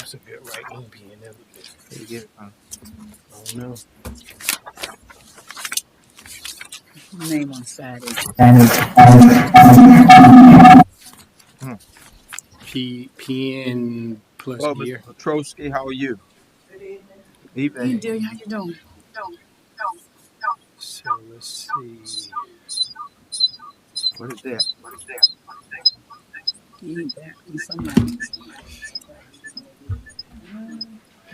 That's a good writing pen. Where you get it from? I don't know. Name on Saturday. Pen plus Hello, gear. Mr. Petrosky. How are you? Hey, Evening. Dilly, how you doing? So let's see. What is that? You ain't back from somebody.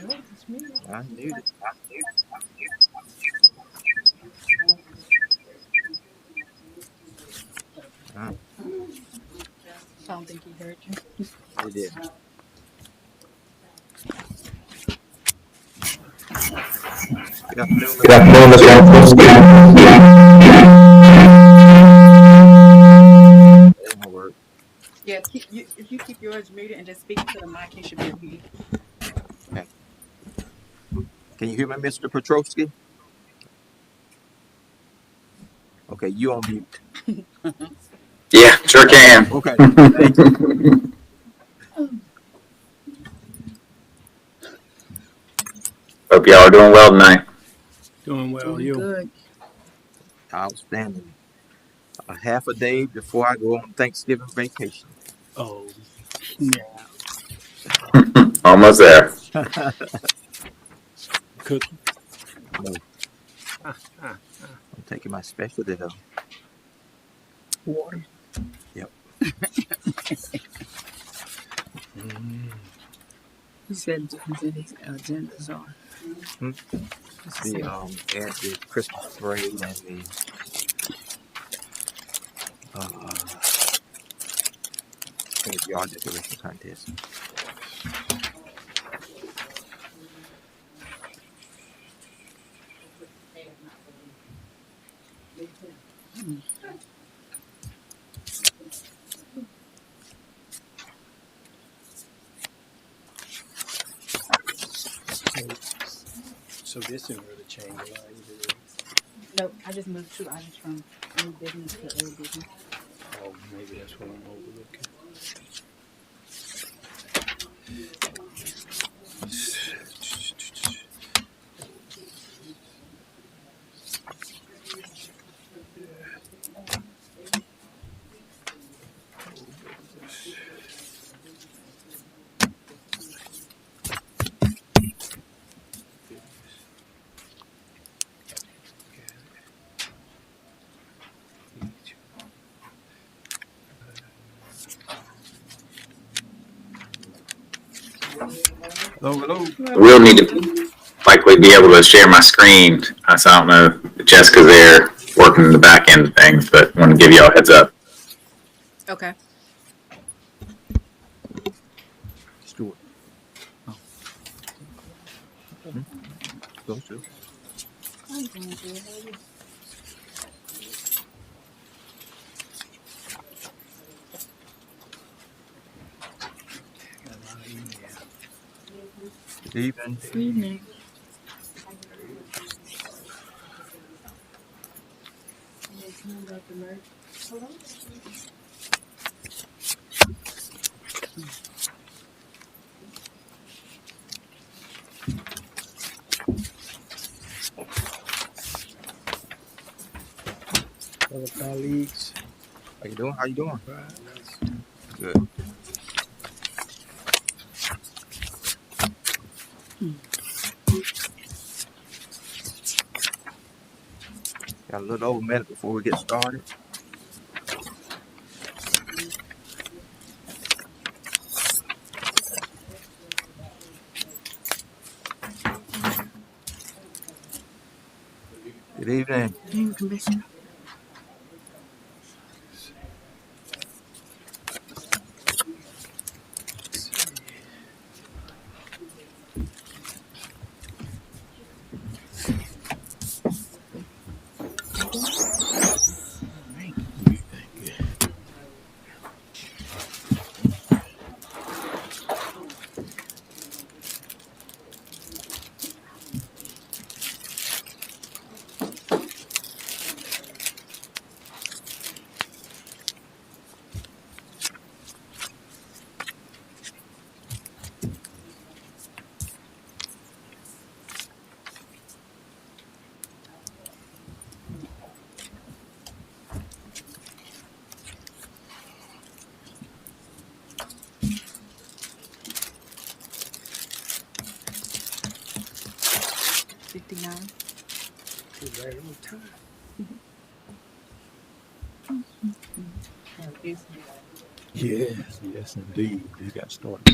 No, it's me. I knew it. I don't think he heard you. it did. Good afternoon, Good afternoon, Mr. Petrosky. That ain't gonna work. Yeah, if you keep yours muted and just speak into the mic, you should be able to hear you. Okay. Can you hear me, Mr. Petrosky? Okay, you on mute. Yeah, sure can. Okay. Thank you. Hope y'all are doing well tonight. Doing well. Doing You? good. Outstanding. A half a day before I go on Thanksgiving vacation. Oh, yeah. Almost there. Cooking. No, I'm taking my specialty though. Water. Yep. He said his agendas are. Add the Christmas parade and the yard decoration contest. So this didn't really change a lot either. No, I just moved 2 items from new business to old business. Oh, maybe that's what I'm overlooking. Hello. We'll need to likely be able to share my screen. So I don't know if Jessica's there working the back end of things, but want to give y'all a heads up. Okay. Stuart. Oh. Go, Stuart. I'm doing good. How are you? Got a lot of email. Good evening. Evening. Fellow colleagues. How you doing? How you doing? Right. Good. Got a little over a minute before we get started. Good evening. Evening, Commissioner. No. We're right on time. Yes, yes, indeed. We got started.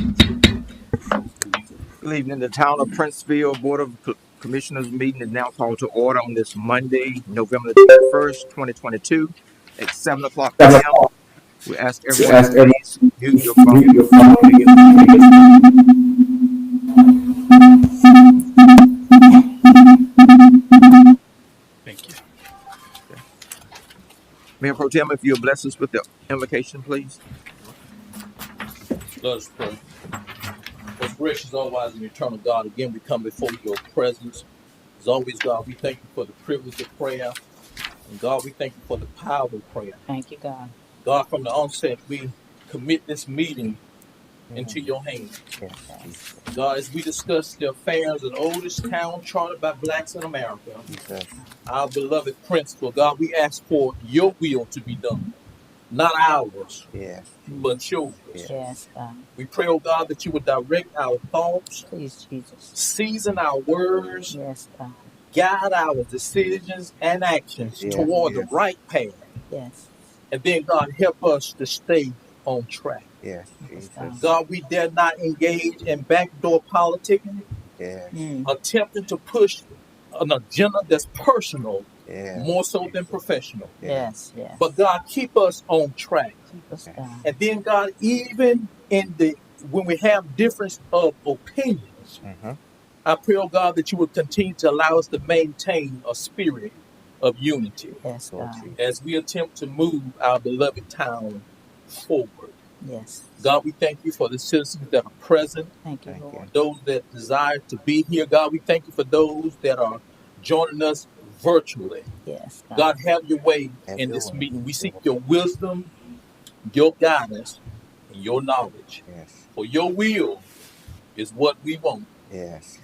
Good evening. The Town of Princeville Board of Commissioners meeting is now called to order on this Monday, November the 21st, 2022 at 7 o'clock p.m. We ask everyone to please mute your phone. Thank you. Mayor Pro Tem, if you'll bless us with the invocation, please. Let us pray. Most gracious, all wise, and eternal God, again we come before your presence. As always, God, we thank you for the privilege of prayer. And God, we thank you for the power of prayer. Thank you, God. God, from the onset, we commit this meeting into your hands. Yes. God, as we discuss the affairs of the oldest town chartered by blacks in America, our beloved Princeville, God, we ask for your will to be done. Not ours, but yours. Yes, God. We pray, oh God, that you would direct our thoughts, Please, Jesus. season our words, Yes, God. guide our decisions and actions toward the right path. Yes. And then, God, help us to stay on track. Yes, God. God, we dare not engage in backdoor politicking, attempting to push an agenda that's personal more so than professional. Yes. But God, keep us on track. Keep us, God. And then, God, even when we have difference of opinions, I pray, oh God, that you would continue to allow us to maintain a spirit of unity Yes, God. as we attempt to move our beloved town forward. Yes. God, we thank you for the citizens that are present, Thank you, Lord. those that desire to be here. God, we thank you for those that are joining us virtually. Yes, God. God, have your way in this meeting. We seek your wisdom, your guidance, and your knowledge. For your will is what we want.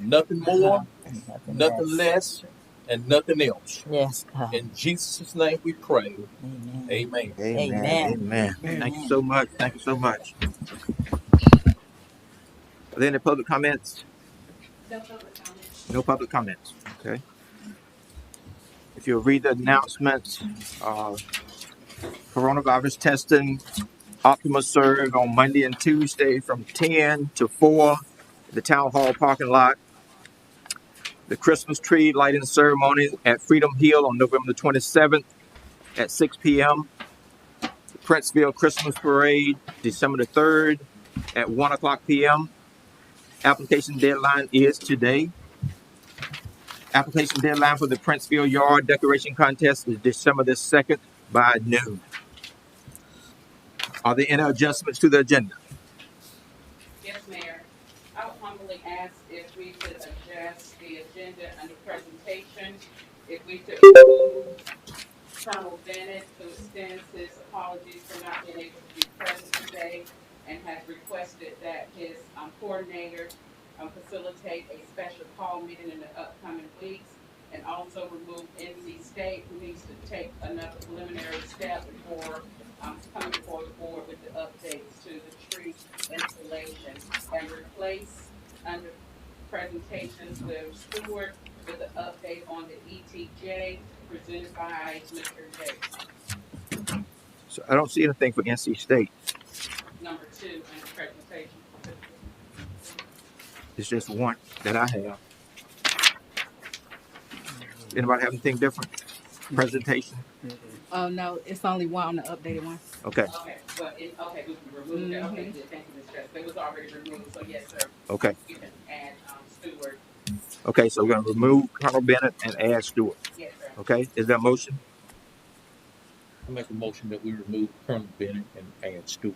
Nothing more, nothing less, and nothing else. Yes, God. In Jesus' name we pray. Amen. Amen. Amen. Thank you so much. Thank you so much. Are there any public comments? No public comments. Okay. If you'll read the announcements, coronavirus testing, Optimus serve on Monday and Tuesday from 10 to 4 the Town Hall parking lot. The Christmas tree lighting ceremony at Freedom Hill on November the 27th at 6 p.m. The Princeville Christmas Parade, December the 3rd at 1 o'clock p.m. Application deadline is today. Application deadline for the Princeville Yard Decoration Contest is December the 2nd by noon. Are there any adjustments to the agenda? Yes, Mayor. I would humbly ask if we could adjust the agenda under presentation, if we could remove Colonel Bennett, who extends his apologies for not being able to be present today and has requested that his coordinator facilitate a special call meeting in the upcoming weeks, and also remove NC State, who needs to take another preliminary step before coming before the board with the updates to the tree installation, and replace under presentations with Stewart with the update on the ETJ presented by Mr. Jakes. So I don't see anything for NC State. Number 2 under presentation. It's just one that I have. Anybody have anything different? Presentation? Oh, no, it's only one on the updated one. Okay. Okay, but okay, we can remove that. Okay, good. Thank you, Ms. Jessica. It was already removed, so yes, sir. Okay. You can add Stewart. Okay, so we're going to remove Colonel Bennett and add Stewart. Yes, sir. Okay, is that a motion? I make a motion that we remove Colonel Bennett and add Stewart.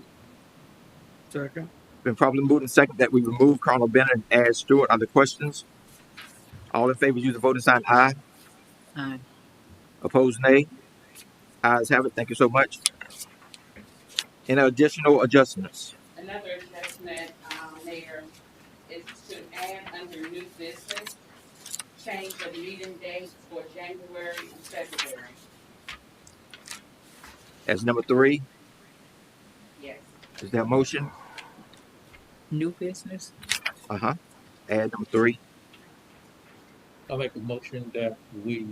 Second. Been probably moved in second that we remove Colonel Bennett and add Stewart. Are there questions? All in favor, use the voting sign aye. Aye. Opposed, nay. Ayes have it. Thank you so much. Any additional adjustments? Another adjustment, Mayor, is to add under new business, change the meeting dates for January and February. As number 3, Yes. is there a motion? New business? Add number 3. I make a motion that we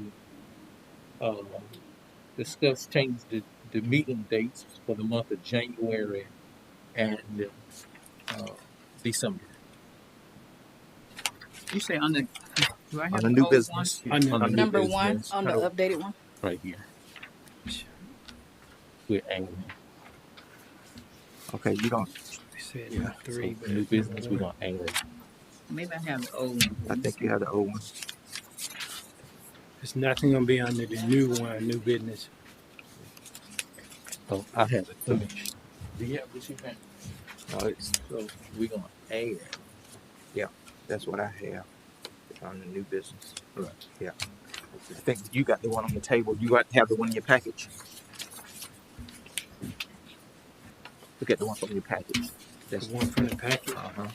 discuss change the meeting dates for the month of January and December. You say on the, do I have On the the new old business. On the new Number one business, on the updated one? right here. We're angry. Okay, you don't. They said Yeah. not three, So but new it's business, number we're one. gonna angry. Maybe I have the old one. I think you have the old one. There's nothing gonna be under the new one, new business. Oh, I have it finished. Do you have this, you can? No, it's, So we're gonna add. that's what I have on the new business. Right. Yeah. I think you got the one on the table. You got to have the one in your package. Look at the one from your package. That's The one from the package uh-huh.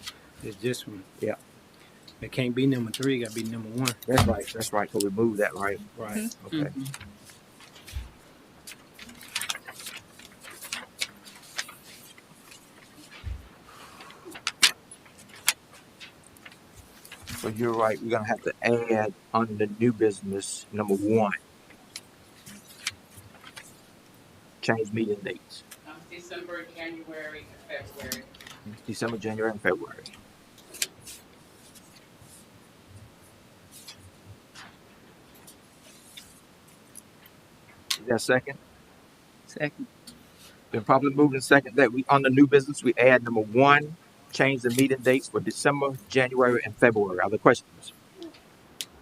is this one. Yeah. It can't be number three, it gotta be number one. That's right. That's right. So we move that, right? Right. Okay. So you're right. We're gonna have to add on the new business number one. Change meeting dates. December, January, and February. December, January, and February. Is that second? Second. Been probably moved in second that we on the new business we add number one, change the meeting dates for December, January, and February. Other questions?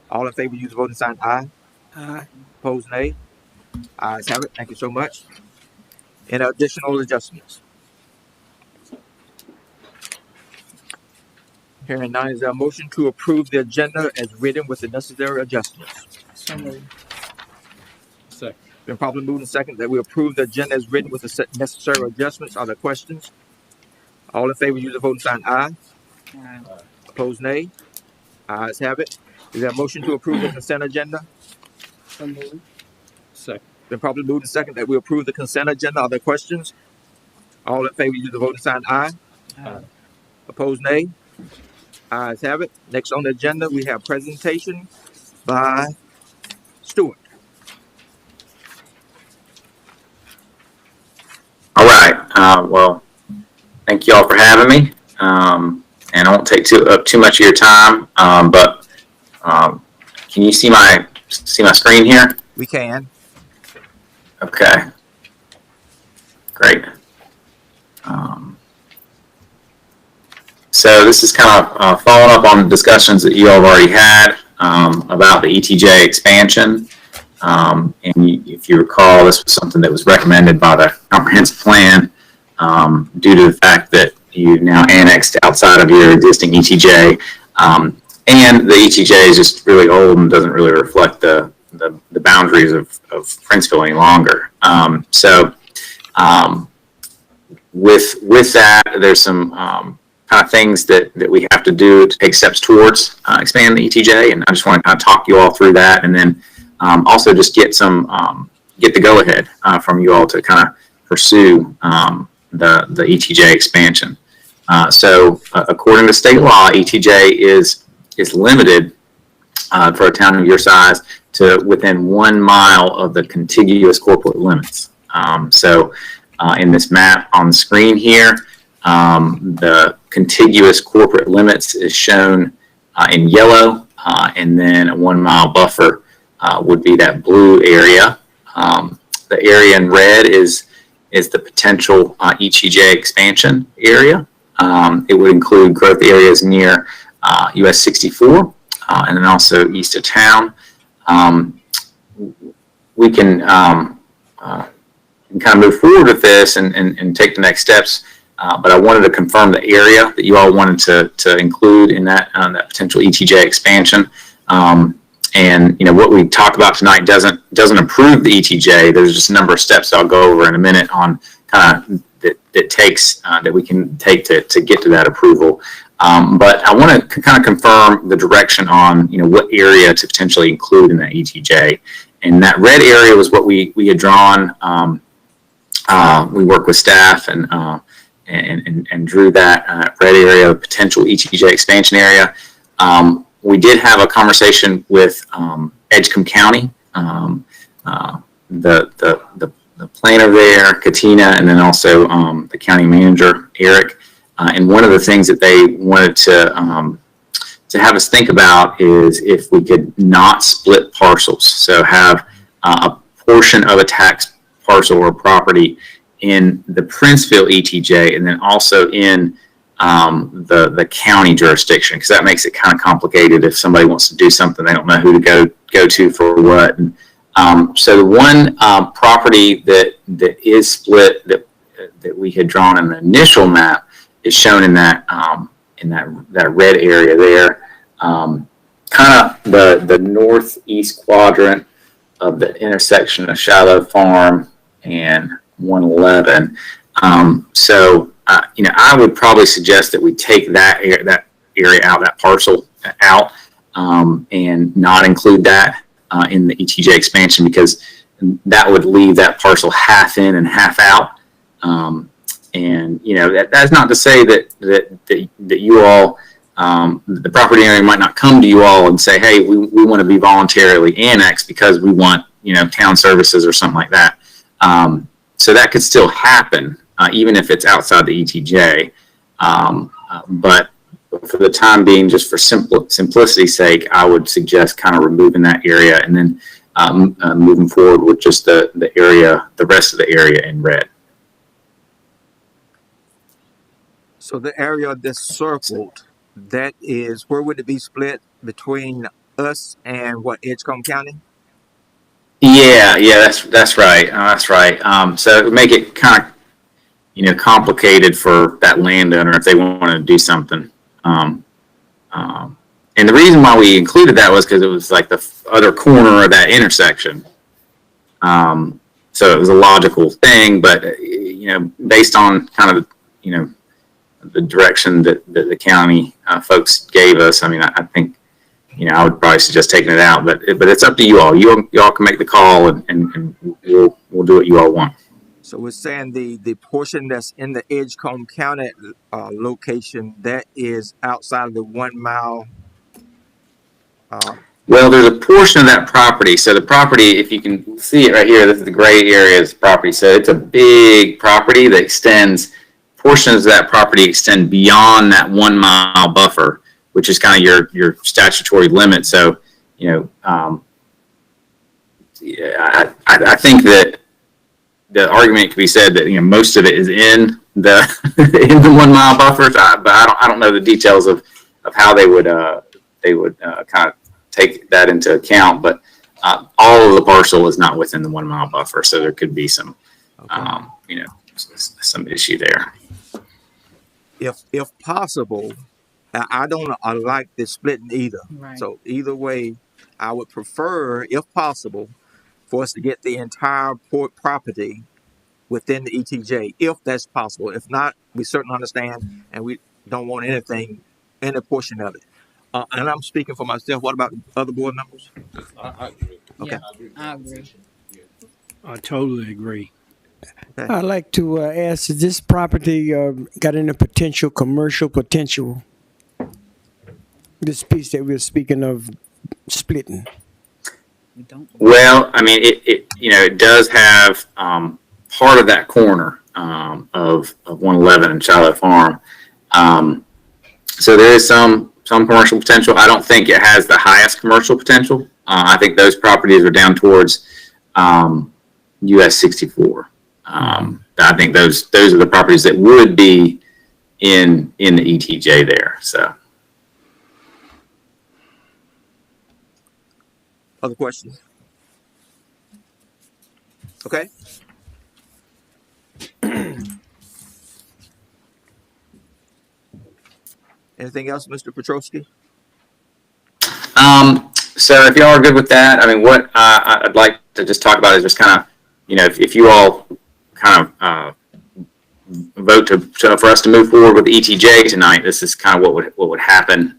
All in favor, use the voting sign aye. Aye. Opposed, nay. Ayes have it. Thank you so much. And additional adjustments. Hearing none, is there a motion to approve the agenda as written with the necessary adjustments? So moved. Second. Been probably moved in second that we approve the agenda as written with the necessary adjustments. Are there questions? All in favor, use the voting sign aye. Opposed, nay. Ayes have it. Is there a motion to approve the consent agenda? So moved. Second. Been probably moved in second that we approve the consent agenda. Are there questions? All in favor, use the voting sign aye. Opposed, nay. Ayes have it. Next on the agenda, we have presentation by Stewart. All right. Well, thank you all for having me. And I won't take up too much of your time. But can you see my screen here? We can. Okay. Great. So this is kind of following up on discussions that you all have already had about the ETJ expansion. And if you recall, this was something that was recommended by the comprehensive plan due to the fact that you now annexed outside of your existing ETJ. And the ETJ is just really old and doesn't really reflect the boundaries of Princeville any longer. With that, there's some kind of things that we have to do to take steps towards expanding the ETJ, and I just want to kind of talk you all through that, and then also just get the go-ahead from you all to kind of pursue the ETJ expansion. So according to state law, ETJ is limited for a town of your size to within 1 mile of the contiguous corporate limits. In this map on the screen here, the contiguous corporate limits is shown in yellow, and then a 1 mile buffer would be that blue area. The area in red is the potential ETJ expansion area. It would include growth areas near US 64 and then also east of town. We can kind of move forward with this and take the next steps. But I wanted to confirm the area that you all wanted to include in that potential ETJ expansion. And what we talk about tonight doesn't approve the ETJ. There's just a number of steps I'll go over in a minute on kind of that we can take to get to that approval. But I want to kind of confirm the direction on what area to potentially include in that ETJ. And that red area was what we had drawn. We worked with staff and drew that red area, potential ETJ expansion area. we did have a conversation with Edgecombe County, the planner there, Katina, and then also the county manager, Eric. And one of the things that they wanted to have us think about is if we could not split parcels. So have a portion of a tax parcel or property in the Princeville ETJ and then also in the county jurisdiction, because that makes it kind of complicated. If somebody wants to do something, they don't know who to go to for what. And, so the one property that is split that we had drawn in the initial map is shown in that red area there, kind of the northeast quadrant of the intersection of Shiloh Farm and 111. So I would probably suggest that we take that area out, that parcel out, and not include that in the ETJ expansion, because that would leave that parcel half in and half out. And that's not to say that you all, the property owner might not come to you all and say, hey, we want to be voluntarily annexed because we want town services or something like that. So that could still happen, even if it's outside the ETJ. But for the time being, just for simplicity's sake, I would suggest kind of removing that area and then moving forward with just the rest of the area in red. So the area that's circled, that is, where would it be split between us and Edgecombe County? Yeah, that's right. That's right. So it would make it kind of, complicated for that landowner if they want to do something. And the reason why we included that was because it was like the other corner of that intersection. So it was a logical thing, but based on kind of the direction that the county folks gave us, I mean, I think I would probably suggest taking it out, but it's up to you all. You all can make the call, and we'll do what you all want. So we're saying the portion that's in the Edgecombe County location, that is outside of the 1 mile. Well, there's a portion of that property. So the property, if you can see it right here, this is the gray area of the property. So it's a big property that extends. Portions of that property extend beyond that 1 mile buffer, which is kind of your statutory limit. So I think that the argument could be said that most of it is in the in the 1 mile buffer, but I don't know the details of how they would kind of take that into account. But all of the parcel is not within the 1 mile buffer, so there could be some some issue there. If possible, I don't like the splitting either. Right. So either way, I would prefer, if possible, for us to get the entire port property within the ETJ, if that's possible. If not, we certainly understand, and we don't want any portion of it. And I'm speaking for myself. What about other board members? I agree. Okay. I agree. I totally agree. Okay. I'd like to ask, is this property got any commercial potential? This piece that we're speaking of splitting. We don't. Well, I mean, it does have part of that corner of 111 and Shiloh Farm. So there is some commercial potential. I don't think it has the highest commercial potential. I think those properties are down towards US 64. I think those are the properties that would be in the ETJ there. So. Other questions? Okay. Anything else, Mr. Petrosky? So if y'all are good with that, I mean, what I'd like to just talk about is just kind of, if you all kind of vote for us to move forward with ETJ tonight, this is kind of what would happen.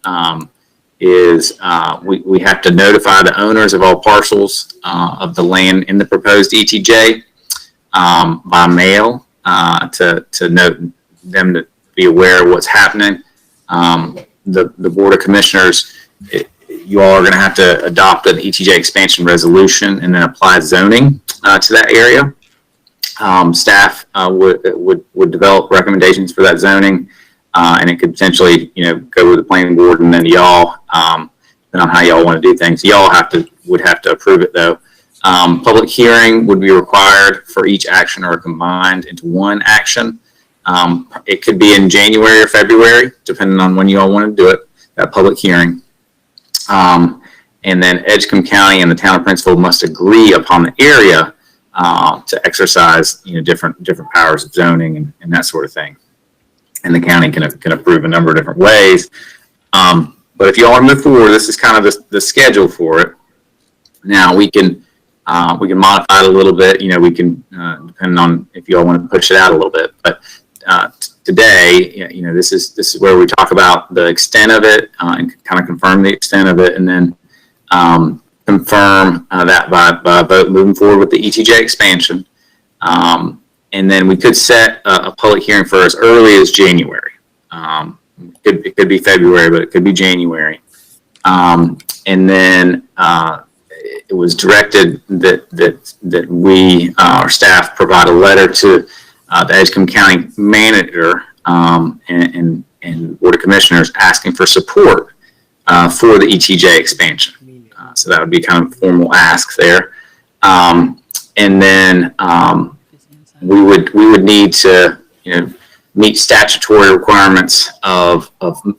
Is we have to notify the owners of all parcels of the land in the proposed ETJ by mail to note them to be aware of what's happening. The Board of Commissioners you all are going to have to adopt an ETJ expansion resolution and then apply zoning to that area. Staff would develop recommendations for that zoning, and it could potentially, go to the planning board and then y'all, depending on how y'all want to do things. Y'all would have to approve it though. Public hearing would be required for each action or combined into one action. It could be in January or February, depending on when you all want to do it, that public hearing. And then Edgecombe County and the town of Princeville must agree upon the area to exercise, different powers of zoning and that sort of thing. And the county can approve a number of different ways. But if you all want to move forward, this is kind of the schedule for it. Now we can modify it a little bit. We can depending on if you all want to push it out a little bit. But today, this is where we talk about the extent of it and kind of confirm the extent of it, and then confirm that by vote moving forward with the ETJ expansion. And then we could set a public hearing for as early as January. It could be February, but it could be January. And then it was directed that we, our staff, provide a letter to the Edgecombe County manager and Board of Commissioners asking for support for the ETJ expansion. So that would be kind of a formal ask there. And then we would need to, meet statutory requirements of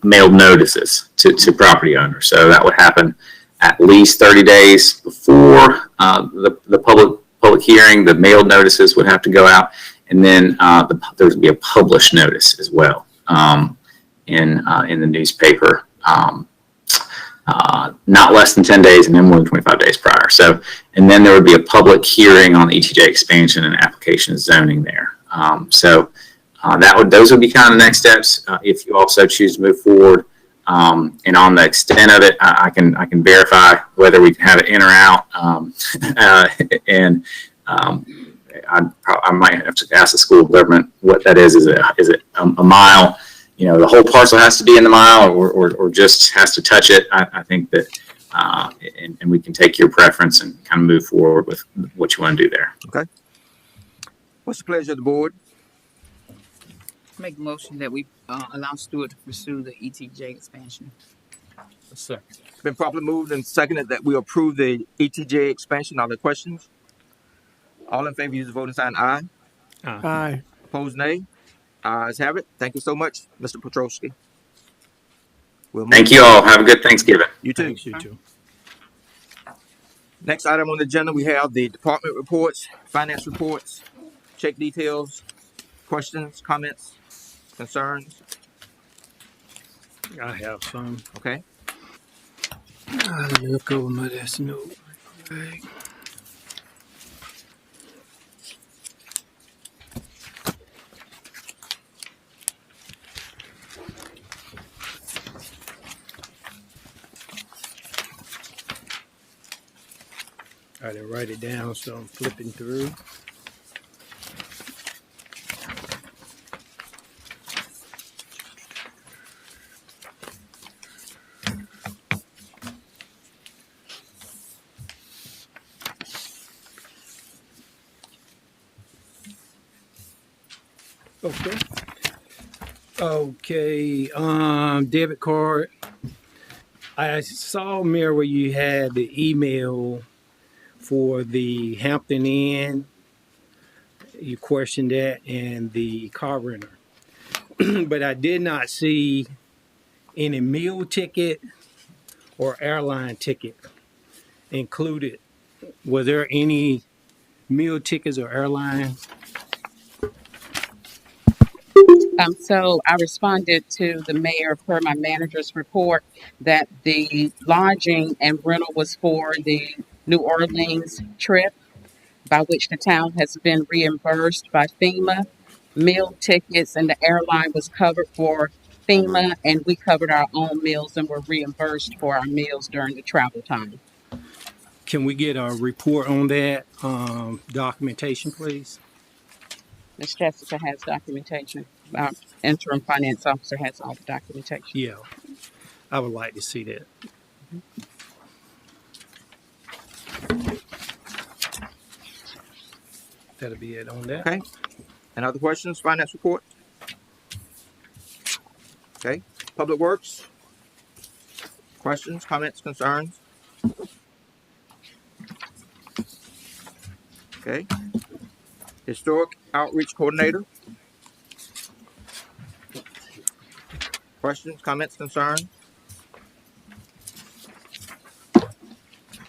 mailed notices to property owners. So that would happen at least 30 days before the public hearing. The mailed notices would have to go out, and then there would be a published notice as well in the newspaper. Not less than 10 days and then more than 25 days prior. So, and then there would be a public hearing on the ETJ expansion and application zoning there. Those would be kind of the next steps if you also choose to move forward. And on the extent of it, I can verify whether we can have it in or out. I might have to ask the school government what that is. Is it a mile? The whole parcel has to be in the mile, or just has to touch it. I think that, and we can take your preference and kind of move forward with what you want to do there. Okay. What's the pleasure of the board? Make a motion that we allow Stewart to pursue the ETJ expansion. Second. It's been properly moved and seconded that we approve the ETJ expansion. Are there questions? All in favor, use the voting sign aye. Aye. Opposed, nay. Ayes have it. Thank you so much, Mr. Petrosky. Thank you all. Have a good Thanksgiving. You too. Thanks, you too. Next item on the agenda, we have the department reports, finance reports, check details, questions, comments, concerns. I have some. Okay. I'll look over my desk note. Right. I didn't write it down, so I'm flipping through. Okay, debit card. I saw, Mayor, where you had the email for the Hampton Inn. You questioned that, and the car renter. But I did not see any meal ticket or airline ticket included. Was there any meal tickets or airline? So I responded to the mayor per my manager's report that the lodging and rental was for the New Orleans trip, by which the town has been reimbursed by FEMA. Meal tickets and the airline was covered for FEMA, and we covered our own meals and were reimbursed for our meals during the travel time. Can we get a report on that documentation, please? Ms. Jessica has documentation. Our interim finance officer has all the documentation. Yeah, I would like to see that. That'll be it on that. Okay. Any other questions? Finance report. Okay. Public Works. Questions, comments, concerns. Okay. Historic Outreach Coordinator. Questions, comments, concerns.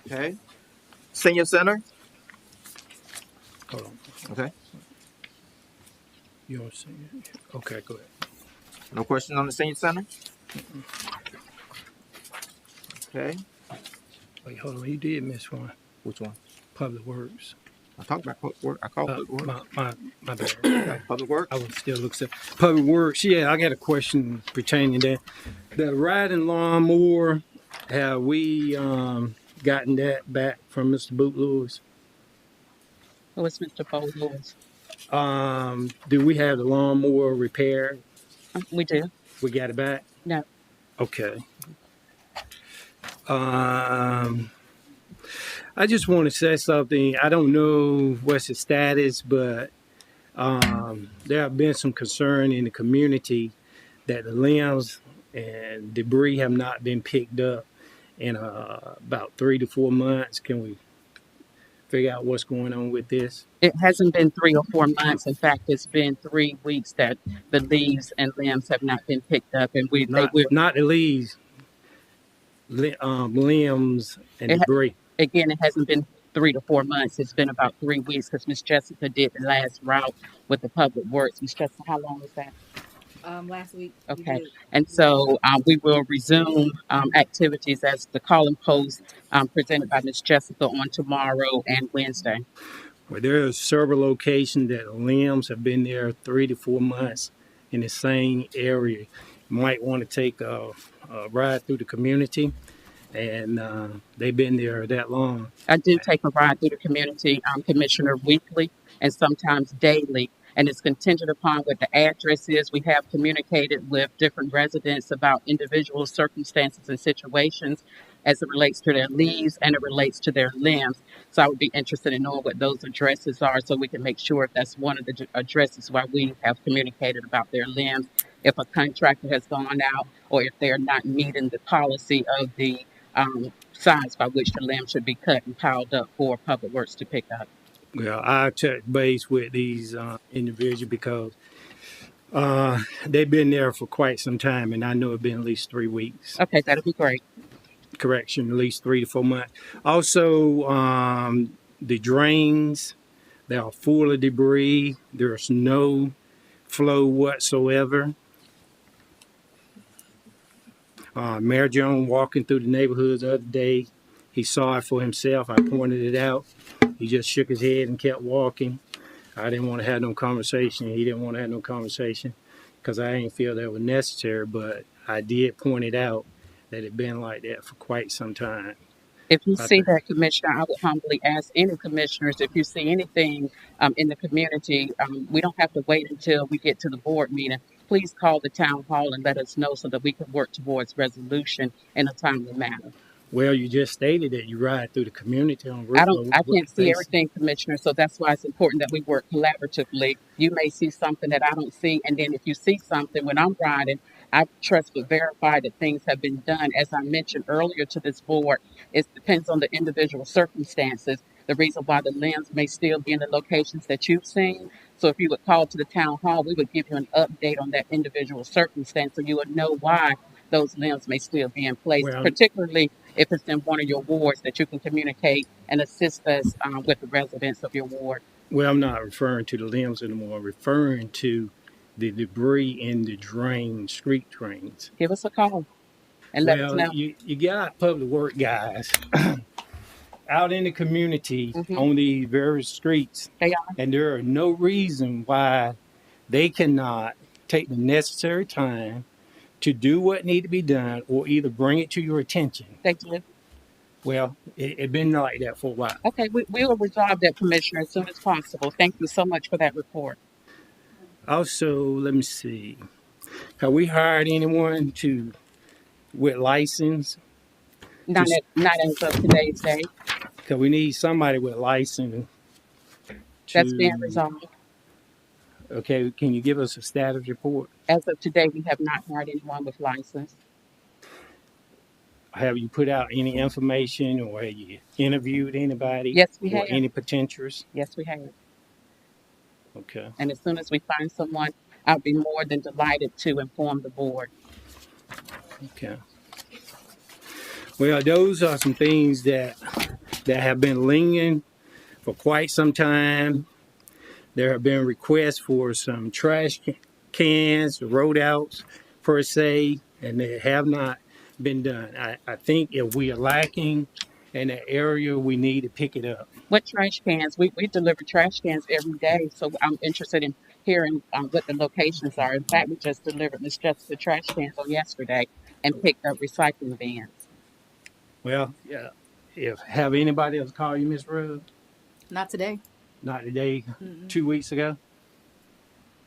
Okay. Senior Center. Hold on. Okay. You don't see it? Okay, go ahead. No questions on the Senior Center. Okay. Wait, hold on. You did miss one. Which one? Public Works. I talked about Public Works. I called Public Works. My bad. Okay. Public Works. I was still looking at Public Works. Yeah, I got a question pertaining to that. The riding lawnmower, have we gotten that back from Mr. Boot Lewis? Who is Mr. Bo Lewis? Do we have the lawnmower repaired? We do. We got it back? No. Okay. I just want to say something. I don't know what's the status, but there have been some concern in the community that the limbs and debris have not been picked up in about 3 to 4 months. Can we figure out what's going on with this? It hasn't been 3 or 4 months. In fact, it's been 3 weeks that the leaves and limbs have not been picked up, and Not the leaves, limbs and debris. Again, it hasn't been 3 to 4 months. It's been about 3 weeks because Miss Jessica did the last route with the Public Works. Miss Jessica, how long was that? Last week. Okay, and so we will resume activities as the calling post presented by Miss Jessica on tomorrow and Wednesday. Well, there are several locations that limbs have been there 3 to 4 months in the same area. You might want to take a ride through the community, and they've been there that long. I do take a ride through the community, Commissioner, weekly and sometimes daily. And it's contingent upon what the address is. We have communicated with different residents about individual circumstances and situations as it relates to their leaves and it relates to their limbs. So I would be interested in knowing what those addresses are so we can make sure if that's one of the addresses why we have communicated about their limbs, if a contractor has gone out or if they're not meeting the policy of the size by which the limbs should be cut and piled up for Public Works to pick up. Well, I touch base with these individuals because they've been there for quite some time, and I know it's been at least 3 weeks. Okay, that'll be great. Correction, at least 3 to 4 months. Also, the drains, they are full of debris. There's no flow whatsoever. Mayor Jones walking through the neighborhoods the other day, he saw it for himself. I pointed it out. He just shook his head and kept walking. I didn't want to have no conversation. He didn't want to have no conversation because I didn't feel that was necessary, but I did point it out that it been like that for quite some time. If you see that, Commissioner, I would humbly ask any commissioners, if you see anything in the community, we don't have to wait until we get to the board meeting. Please call the town hall and let us know so that we can work towards resolution in a timely manner. Well, you just stated that you ride through the community on I can't see everything, Commissioner, so that's why it's important that we work collaboratively. You may see something that I don't see, and then if you see something when I'm riding, I trust but verify that things have been done. As I mentioned earlier to this board, it depends on the individual circumstances. The reason why the limbs may still be in the locations that you've seen. So if you would call to the town hall, we would give you an update on that individual circumstance so you would know why those limbs may still be in place, particularly if it's in one of your wards that you can communicate and assist us with the residents of your ward. Well, I'm not referring to the limbs anymore. I'm referring to the debris in the street drains. Give us a call and let us know. You got public work guys out in the community on these various streets. They are. And there are no reason why they cannot take the necessary time to do what need to be done or either bring it to your attention. They do. Well, it's been like that for a while. Okay, we will resolve that, Commissioner, as soon as possible. Thank you so much for that report. Also, let me see. Have we hired anyone with license Not as of today's date. Because we need somebody with a license That's being to. resolved. Okay, can you give us a status report? As of today, we have not hired anyone with license. Have you put out any information, or have you interviewed anybody Yes, we or have. any potentials? Yes, we have. Okay. And as soon as we find someone, I'll be more than delighted to inform the board. Okay. Well, those are some things that have been lingering for quite some time. There have been requests for some trash cans, road outs per se, and they have not been done. I think if we are lacking in that area, we need to pick it up. What trash cans? We deliver trash cans every day, so I'm interested in hearing what the locations are. In fact, we just delivered Miss Jessica trash cans on yesterday and picked up recycling bins. Well, yeah. If have anybody else call you, Miss Rose? Not today. Not today. Mm-mm. 2 weeks ago.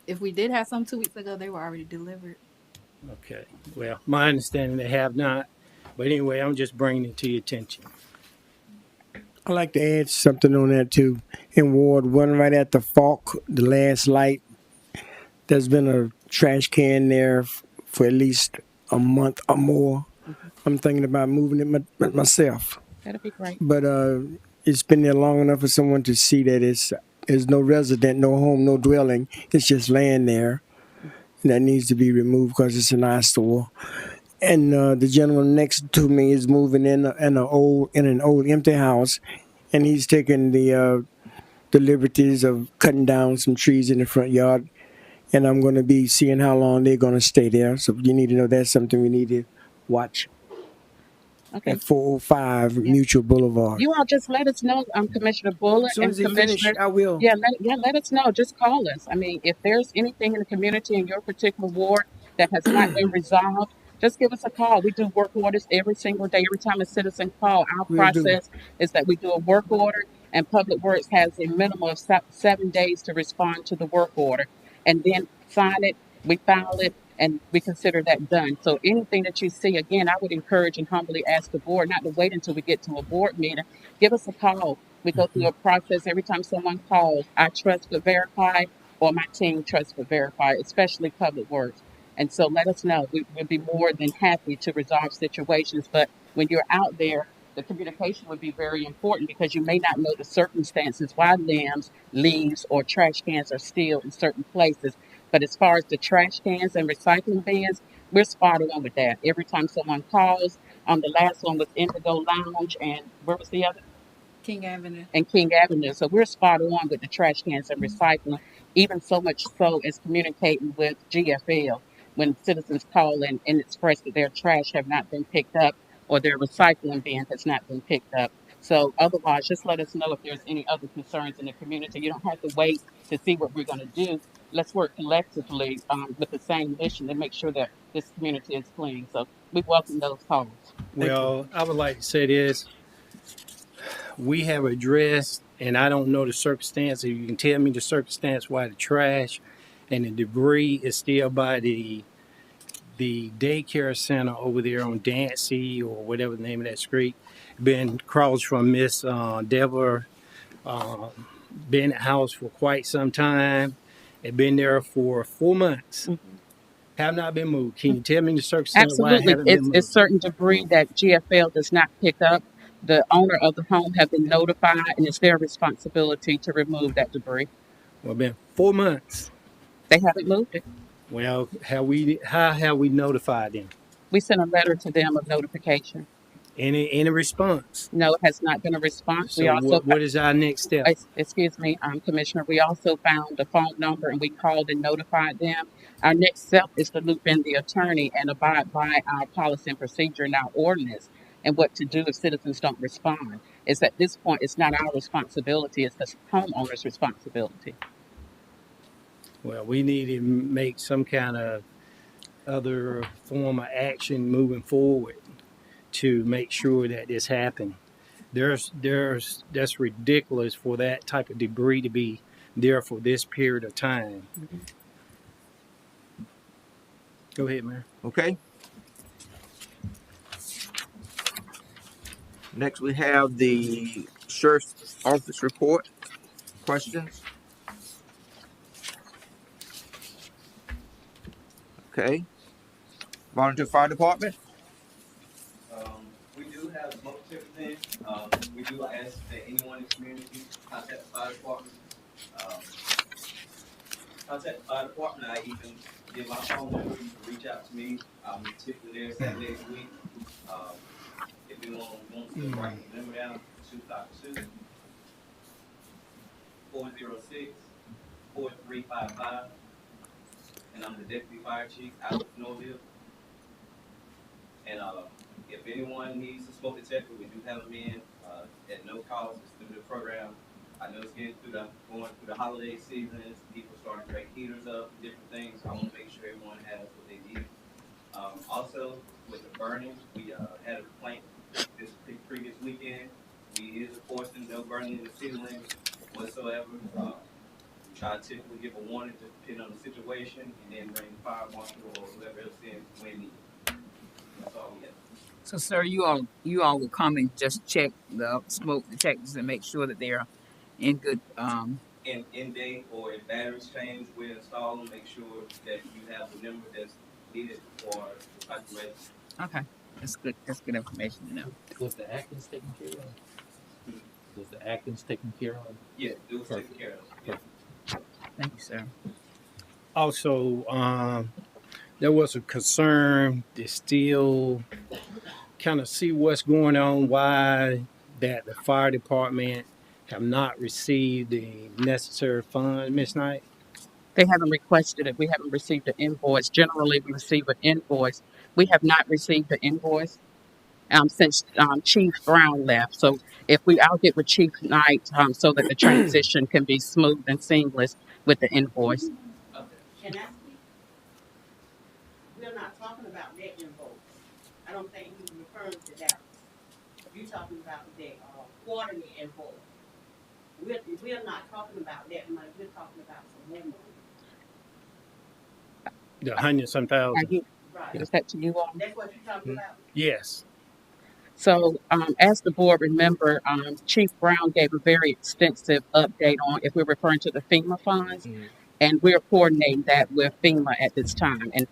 If we did have some 2 weeks ago, they were already delivered. Okay. Well, my understanding they have not. But anyway, I'm just bringing it to your attention. I'd like to add something on that too. In Ward 1, right at the Falk, the last light, there's been a trash can there for at least a month or more. Mhm. I'm thinking about moving it myself. That'd be great. But it's been there long enough for someone to see that there's no resident, no home, no dwelling. It's just laying there. And that needs to be removed because it's an eyesore. And the gentleman next to me is moving in an old empty house, and he's taking the liberties of cutting down some trees in the front yard. And I'm going to be seeing how long they're going to stay there. So you need to know that's something we need to watch Okay. at 405 Yeah. Mutual Boulevard. You all just let us know, Commissioner Bullock As soon and as they finish, Commissioner. I will. Yeah, let us know. Just call us. I mean, if there's anything in the community in your particular ward that has not been resolved, just give us a call. We do work orders every single day. Every time a citizen call, our Will do. process is that we do a work order, and Public Works has a minimum of 7 days to respond to the work order, and then sign it. We file it, and we consider that done. So anything that you see, again, I would encourage and humbly ask the board not to wait until we get to a board meeting. Give us a call. We go through a process every time someone calls. I trust but verify, or my team trusts but verify, especially Public Works. And so let us know. We'll be more than happy to resolve situations. But when you're out there, the communication would be very important because you may not know the circumstances why limbs, leaves, or trash cans are still in certain places. But as far as the trash cans and recycling bins, we're spot on with that. Every time someone calls, the last one was Indigo Lounge, and where was the other? King Avenue. And King Avenue. So we're spot on with the trash cans and recycling, even so much so as communicating with GFL when citizens call in and express that their trash have not been picked up or their recycling bin has not been picked up. So otherwise, just let us know if there's any other concerns in the community. You don't have to wait to see what we're going to do. Let's work collectively with the same mission to make sure that this community is clean. So we welcome those calls. Well, I would like to say this. We have addressed, and I don't know the circumstance. If you can tell me the circumstance why the trash and the debris is still by the daycare center over there on Dancy or whatever the name of that street, been across from Miss Deborah Bennett house for quite some time. It been there for 4 months. Mhm. Have not been moved. Can you tell me the circumstance why it Absolutely. haven't been moved? It's certain debris that GFL does not pick up. The owner of the home have been notified, and it's their responsibility to remove that debris. Well, it's been 4 months. They haven't moved it. Well, how have we notified them? We sent a letter to them of notification. Any response? No, it has not been a response. We So also, what is our next step? excuse me, Commissioner, we also found the phone number and we called and notified them. Our next step is to loop in the attorney and abide by our policy and procedure and our ordinance and what to do if citizens don't respond. Is at this point, it's not our responsibility, it's the homeowner's responsibility. Well, we need to make some kind of other form of action moving forward to make sure that this happens. That's ridiculous for that type of debris to be there for this period of time. Mhm. Go ahead, Mayor. Okay. Next, we have the sheriff's office report. Questions? Okay. Volunteer fire department. We do have smoke detectors in. We do ask that anyone in the community contact the fire department. Um, Contact the fire department. I even give my phone number. You can reach out to me. I'm typically there 7 days a week. Um, if anyone wants to write the number down, 252-406-4355. And I'm the deputy fire chief out of Norville. And if anyone needs a smoke detector, we do have them in at no cost. It's through the program. I know it's going through the holiday seasons. People starting to break heaters up, different things. I want to make sure everyone has what they need. Also, with the burning, we had a complaint this previous weekend. We is enforcing no burning in the city limits whatsoever. We try to typically give a warning depending on the situation, and then bring the fire marshal or whoever else in when needed. That's all we have. So, sir, you all will come and just check the smoke detectors and make sure that they're in good. In date, or if batteries change, we install them. Make sure that you have the number that's needed for the type of register. Okay, that's good. That's good information to know. Was the Atkins taken care of? Was the Atkins taken care of? Yeah, it was taken care of. Yeah. Thank you, sir. Also, there was a concern to still kind of see what's going on, why that the fire department have not received the necessary funds, Miss Knight. They haven't requested it. We haven't received an invoice. Generally, we receive an invoice. We have not received an invoice since Chief Brown left. So I'll get with Chief Knight so that the transition can be smooth and seamless with the invoice. Okay. Can I speak? We're not talking about that invoice. I don't think he's referring to that. You're talking about the quarterly invoice. We're not talking about that money. We're talking about some more money. The 100-some thousand. Right. Is that to you all? That's what you're talking about? Yes. So, as the board remember, Chief Brown gave a very extensive update on, if we're referring to the FEMA funds, and we're coordinating that with FEMA at this time. And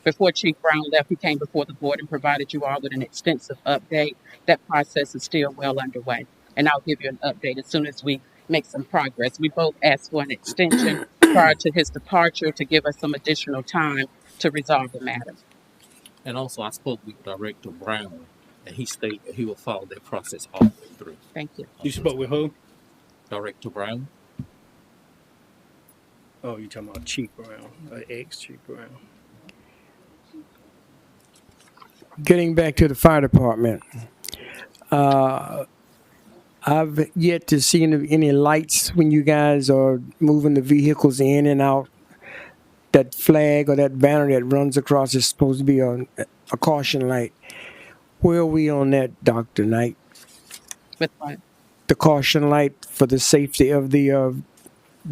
before Chief Brown left, he came before the board and provided you all with an extensive update. That process is still well underway, and I'll give you an update as soon as we make some progress. We both asked for an extension prior to his departure to give us some additional time to resolve the matter. And also, I spoke with Director Brown, and he stated that he will follow that process all the way through. Thank you. You spoke with who? Director Brown. Oh, you're talking about Chief Brown, ex-Chief Brown. Getting back to the fire department, I've yet to see any lights when you guys are moving the vehicles in and out. That flag or that banner that runs across is supposed to be a caution light. Where are we on that, Dr. Knight? With what? The caution light for the safety of the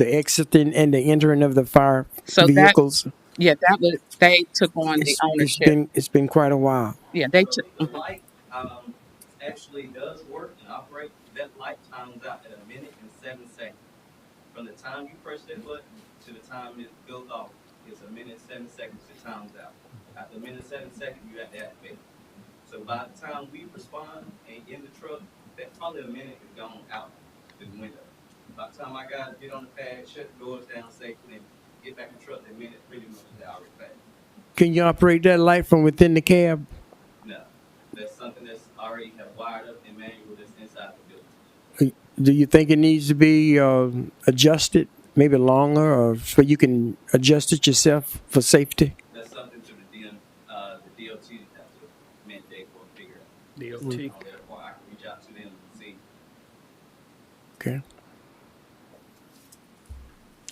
exiting and the entering of the fire vehicles. They took on the ownership. It's been quite a while. Yeah, they took. The light actually does work and operate. That light times out at 1 minute and 7 seconds. From the time you press that button to the time it goes off, it's 1 minute and 7 seconds it times out. After 1 minute and 7 seconds, you have to activate it. So by the time we respond and in the truck, that probably 1 minute is gone out through the window. By the time my guys get on the pad, shut the doors down safely, and get back in the truck, that minute pretty much is already passed. Can you operate that light from within the cab? No, that's something that's already have wired up and manual that's inside the building. Do you think it needs to be adjusted, maybe longer, or so you can adjust it yourself for safety? That's something to the DOT have to mandate or figure out. DOT. Therefore, I can reach out to them and see. Okay.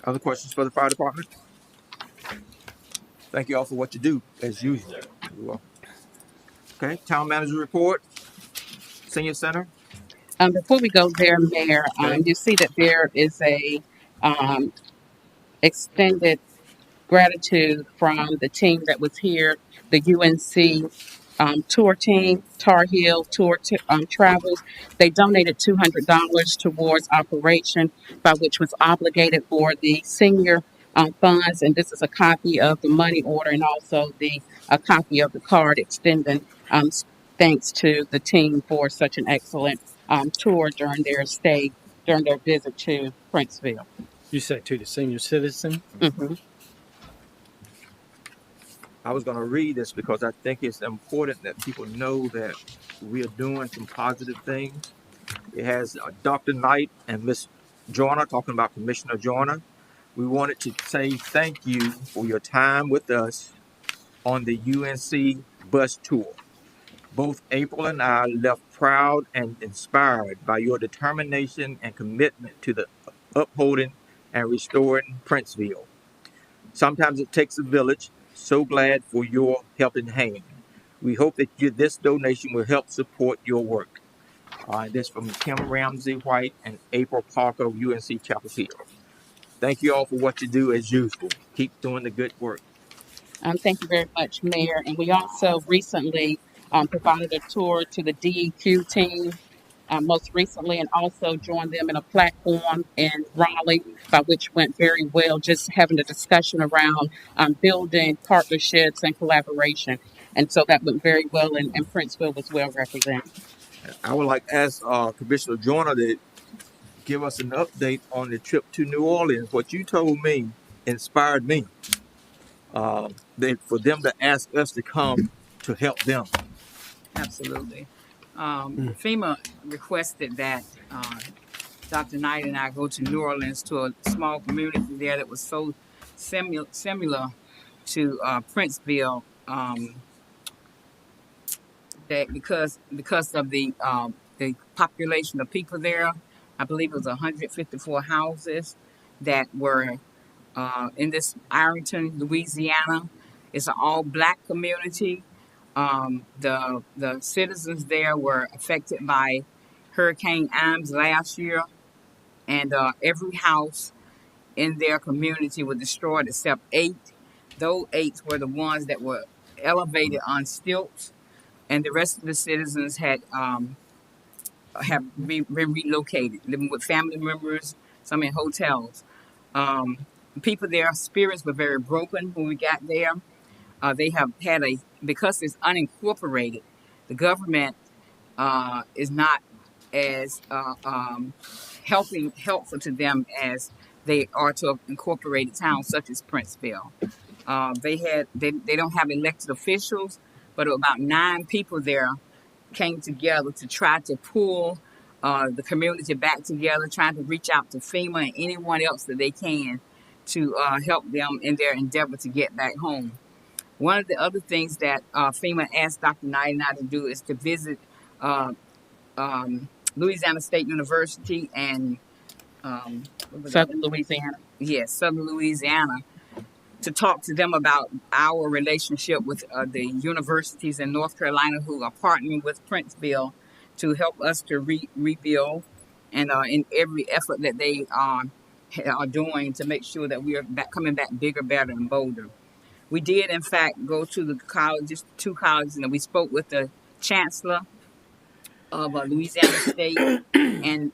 Other questions for the fire department? Thank you all for what you do, as usual. Okay, town manager report, senior center. Before we go there, Mayor, you see that there is a extended gratitude from the team that was here, the UNC tour team, Tar Heel Travels. They donated $200 towards operation, by which was obligated for the senior funds. And this is a copy of the money order and also a copy of the card extending thanks to the team for such an excellent tour during their stay, during their visit to Princeville. You said to the senior citizen. Hmm. I was going to read this because I think it's important that people know that we are doing some positive things. It has Dr. Knight and Miss Joyner talking about Commissioner Joyner. We wanted to say thank you for your time with us on the UNC bus tour. Both April and I left proud and inspired by your determination and commitment to the upholding and restoring Princeville. Sometimes it takes a village. So glad for your helping hand. We hope that this donation will help support your work. This from Kim Ramsey White and April Parker of UNC Chapel Hill. Thank you all for what you do as usual. Keep doing the good work. Thank you very much, Mayor. And we also recently provided a tour to the DEQ team most recently, and also joined them in a platform in Raleigh, by which went very well, just having a discussion around building partnerships and collaboration. And so that went very well, and Princeville was well represented. I would like to ask Commissioner Joyner to give us an update on the trip to New Orleans. What you told me inspired me. For them to ask us to come to help them. Absolutely. Mm. FEMA requested that Dr. Knight and I go to New Orleans to a small community there that was so similar to Princeville, that because of the population of people there. I believe it was 154 houses that were in this Ironton, Louisiana. It's an all black community. The citizens there were affected by Hurricane Iams last year, and every house in their community was destroyed except 8. Those 8 were the ones that were elevated on stilts, and the rest of the citizens have been relocated, living with family members, some in hotels. Um, People there, spirits were very broken when we got there. They have had because it's unincorporated, the government is not as helpful to them as they are to incorporated towns such as Princeville. They don't have elected officials, but about 9 people there came together to try to pull the community back together, trying to reach out to FEMA and anyone else that they can to help them in their endeavor to get back home. One of the other things that FEMA asked Dr. Knight and I to do is to visit uh, Louisiana State University and Southern Louisiana. yes, Southern Louisiana, to talk to them about our relationship with the universities in North Carolina who are partnering with Princeville to help us to rebuild, and in every effort that they are doing to make sure that we are coming back bigger, better, and bolder. We did, in fact, go to the colleges, 2 colleges, and we spoke with the chancellor of Louisiana State, and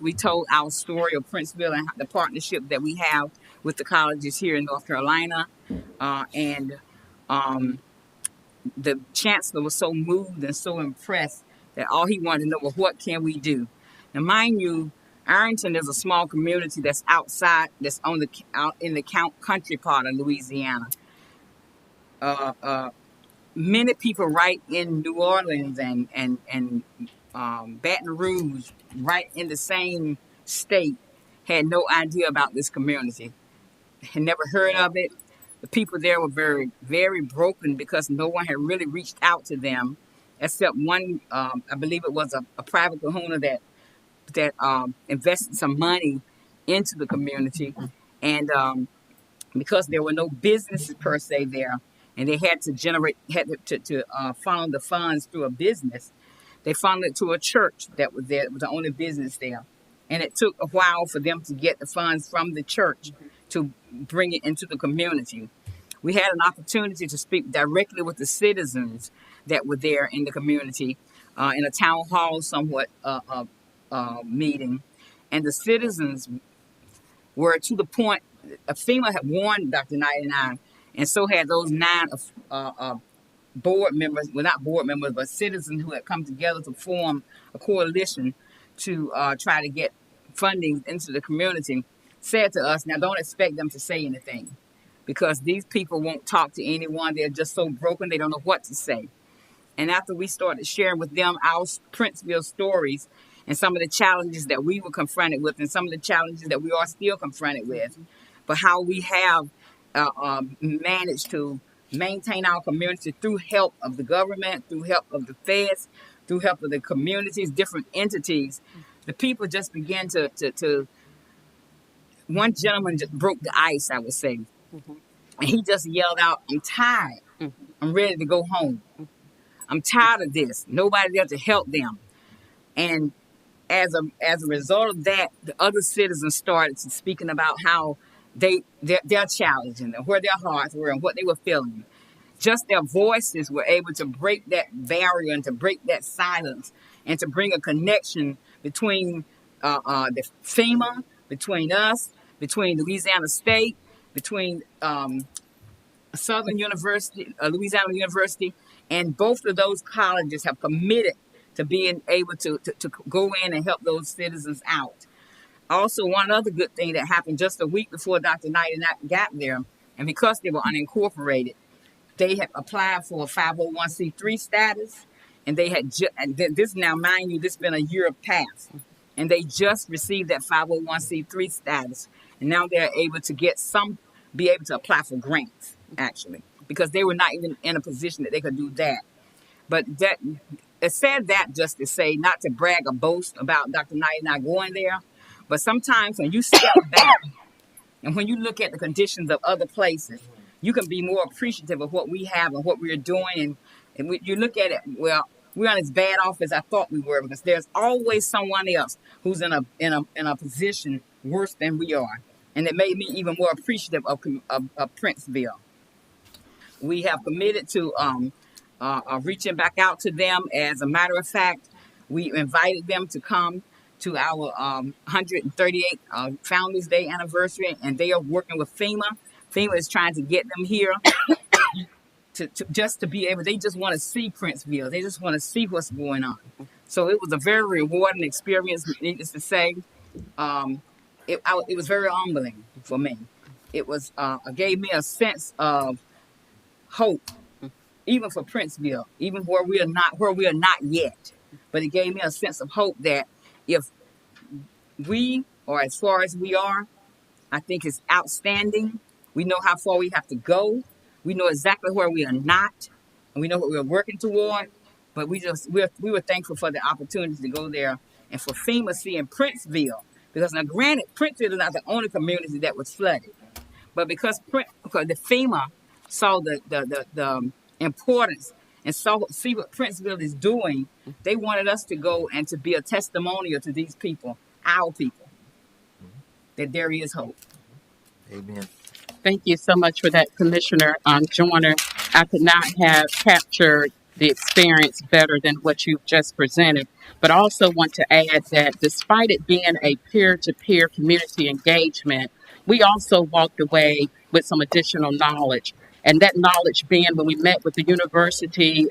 we told our story of Princeville and the partnership that we have with the colleges here in North Carolina. And the chancellor was so moved and so impressed that all he wanted to know was, what can we do? Now, mind you, Ironton is a small community that's outside, that's out in the country part of Louisiana. Many people right in New Orleans and Baton Rouge, right in the same state, had no idea about this community, had never heard of it. The people there were very, very broken because no one had really reached out to them, except one. I believe it was a private kahuna that invested some money into the community, and because there were no businesses per se there, and they had to funnel the funds through a business. They funneled it to a church that was there. It was the only business there, and it took a while for them to get the funds from the church to bring it into the community. We had an opportunity to speak directly with the citizens that were there in the community in a town hall somewhat meeting. And the citizens were to the point, FEMA had warned Dr. Knight and I, and so had those 9 board members, well, not board members, but citizens who had come together to form a coalition to try to get funding into the community, said to us, now don't expect them to say anything because these people won't talk to anyone. They're just so broken, they don't know what to say. And after we started sharing with them our Princeville stories and some of the challenges that we were confronted with and some of the challenges that we are still confronted with, but how we have managed to maintain our community through help of the government, through help of the feds, through help of the communities, different entities, the people just began to one gentleman just broke the ice, I would say. And he just yelled out, I'm tired. I'm ready to go home. I'm tired of this. Nobody there to help them. And as a result of that, the other citizens started speaking about how they're challenging and where their hearts were and what they were feeling. Just their voices were able to break that barrier and to break that silence and to bring a connection between the FEMA, between us, between Louisiana State, between Southern University, Louisiana University, and both of those colleges have committed to being able to go in and help those citizens out. Also, one other good thing that happened just a week before Dr. Knight and I got there, and because they were unincorporated, they had applied for a 501c3 status, and they had this now, mind you, this has been a year past, and they just received that 501c3 status, and now they're able to be able to apply for grants, actually, because they were not even in a position that they could do that. But it said that just to say, not to brag or boast about Dr. Knight and I going there, but sometimes when you step back and when you look at the conditions of other places, you can be more appreciative of what we have and what we're doing. And you look at it, well, we're not as bad off as I thought we were because there's always someone else who's in a position worse than we are. And it made me even more appreciative of Princeville. We have committed to reaching back out to them. As a matter of fact, we invited them to come to our 138th Founders Day anniversary, and they are working with FEMA. FEMA is trying to get them here to be able. They just want to see Princeville. They just want to see what's going on. So it was a very rewarding experience. Needless to say, it was very humbling for me. It gave me a sense of hope, even for Princeville, even where we are not yet. But it gave me a sense of hope that if we are as far as we are, I think it's outstanding. We know how far we have to go. We know exactly where we are not, and we know what we're working toward. But we were thankful for the opportunity to go there and for FEMA seeing Princeville, because now granted, Princeville is not the only community that was flooded, but because the FEMA saw the importance and see what Princeville is doing, they wanted us to go and to be a testimonial to these people, our people, that there is hope. Amen. Thank you so much for that, Commissioner Joyner. I could not have captured the experience better than what you've just presented, but I also want to add that despite it being a peer-to-peer community engagement, we also walked away with some additional knowledge. And that knowledge being when we met with the university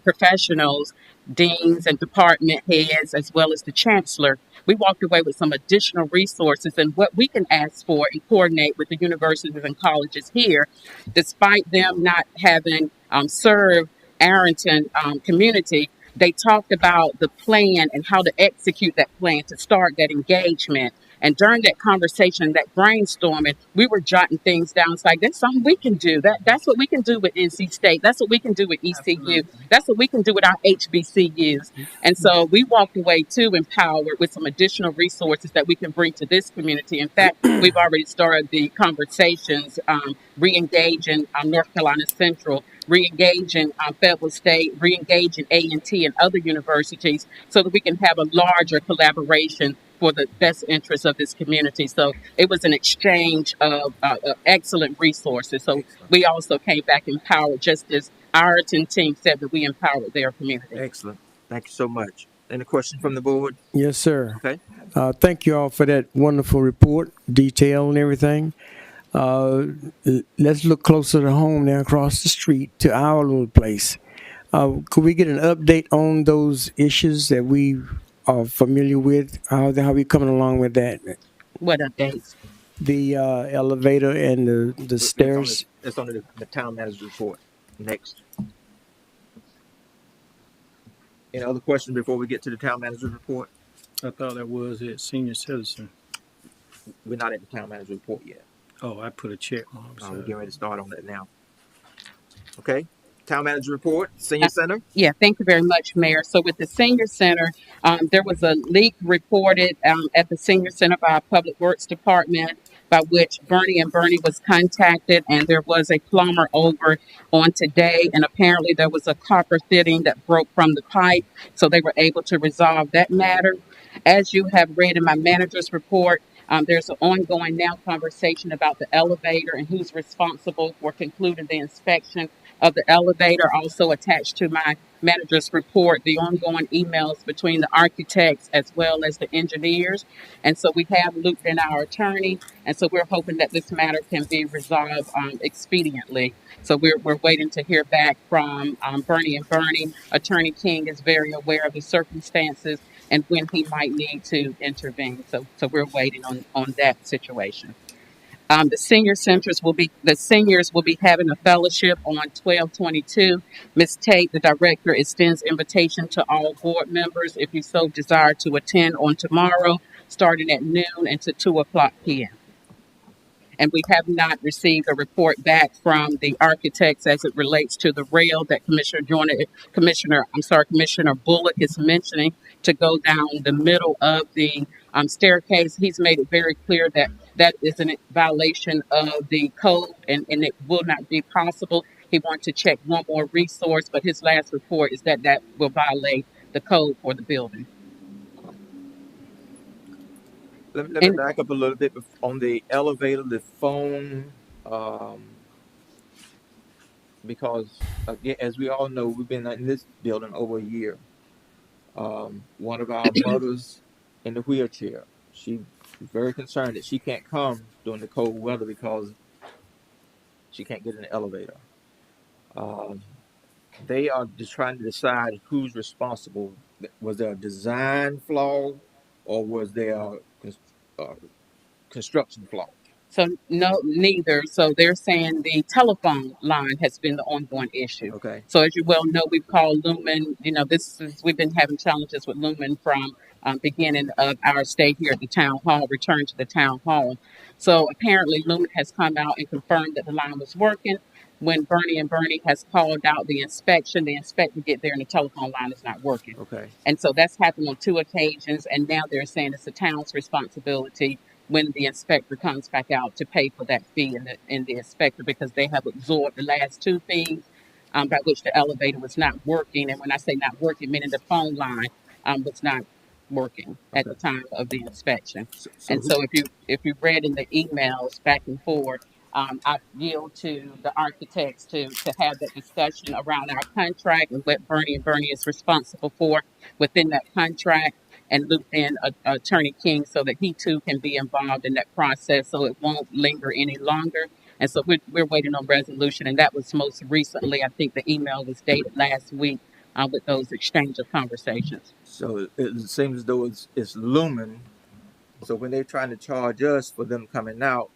professionals, deans and department heads, as well as the chancellor, we walked away with some additional resources and what we can ask for and coordinate with the universities and colleges here, despite them not having served Arrington community. They talked about the plan and how to execute that plan to start that engagement. And during that conversation, that brainstorming, we were jotting things down. It's like, that's something we can do. That's what we can do with NC State. That's what we can do with ECU. Absolutely. That's what we can do with our HBCUs. And so we walked away too empowered with some additional resources that we can bring to this community. In fact, we've already started the conversations, re-engaging North Carolina Central, re-engaging Fayetteville State, re-engaging A&T and other universities so that we can have a larger collaboration for the best interest of this community. So it was an exchange of excellent resources. So Excellent. we also came back empowered, just as our team said that we empowered their community. Excellent. Thank you so much. Any questions from the board? Yes, sir. Okay. Thank you all for that wonderful report, detail and everything. Uh, let's look closer to home now, across the street to our little place. Could we get an update on those issues that we are familiar with? How we coming along with that? What updates? The elevator and the stairs. It's on the town manager's report. Next. Any other questions before we get to the town manager's report? I thought that was it, senior citizen. We're not at the town manager's report yet. Oh, I put a check mark. We're getting ready to start on that now. Okay. Town manager report, senior center. Yeah, thank you very much, Mayor. So with the senior center, there was a leak reported at the senior center by Public Works Department, by which Bernie and Bernie was contacted, and there was a plumber over on today, and apparently there was a copper fitting that broke from the pipe, so they were able to resolve that matter. As you have read in my manager's report, there's an ongoing now conversation about the elevator and who's responsible for concluding the inspection of the elevator. Also attached to my manager's report, the ongoing emails between the architects as well as the engineers. And so we have looped in our attorney, and so we're hoping that this matter can be resolved expediently. So we're waiting to hear back from Bernie and Bernie. Attorney King is very aware of the circumstances and when he might need to intervene. So we're waiting on that situation. The seniors will be having a fellowship on 12/22. Ms. Tate, the director, extends invitation to all board members if you so desire to attend on tomorrow, starting at noon until 2 o'clock p.m. And we have not received a report back from the architects as it relates to the rail that Commissioner Bullock is mentioning to go down the middle of the staircase. He's made it very clear that that is a violation of the code, and it will not be possible. He wants to check one more resource, but his last report is that that will violate the code for the building. Let me back up a little bit on the elevator, the phone, because again, as we all know, we've been in this building over a year. One of our mothers in the wheelchair, she's very concerned that she can't come during the cold weather because she can't get in the elevator. They are just trying to decide who's responsible. Was there a design flaw, or was there a construction flaw? So no, neither. So they're saying the telephone line has been the ongoing issue. Okay. So as you well know, we've called Lumen. You know, we've been having challenges with Lumen from beginning of our stay here at the town hall, return to the town hall. So apparently Lumen has come out and confirmed that the line was working. When Bernie and Bernie has called out the inspector get there and the telephone line is not working. Okay. And so that's happened on 2 occasions, and now they're saying it's the town's responsibility when the inspector comes back out to pay for that fee in the inspector, because they have absorbed the last 2 fees by which the elevator was not working. And when I say not working, meaning the phone line was not working at the time of the inspection. And so if you read in the emails back and forth, I yield to the architects to have that discussion around our contract and what Bernie and Bernie is responsible for within that contract, and loop in Attorney King so that he too can be involved in that process so it won't linger any longer. And so we're waiting on resolution. And that was most recently, I think the email was dated last week with those exchange of conversations. So it seems as though it's Lumen. So when they're trying to charge us for them coming out,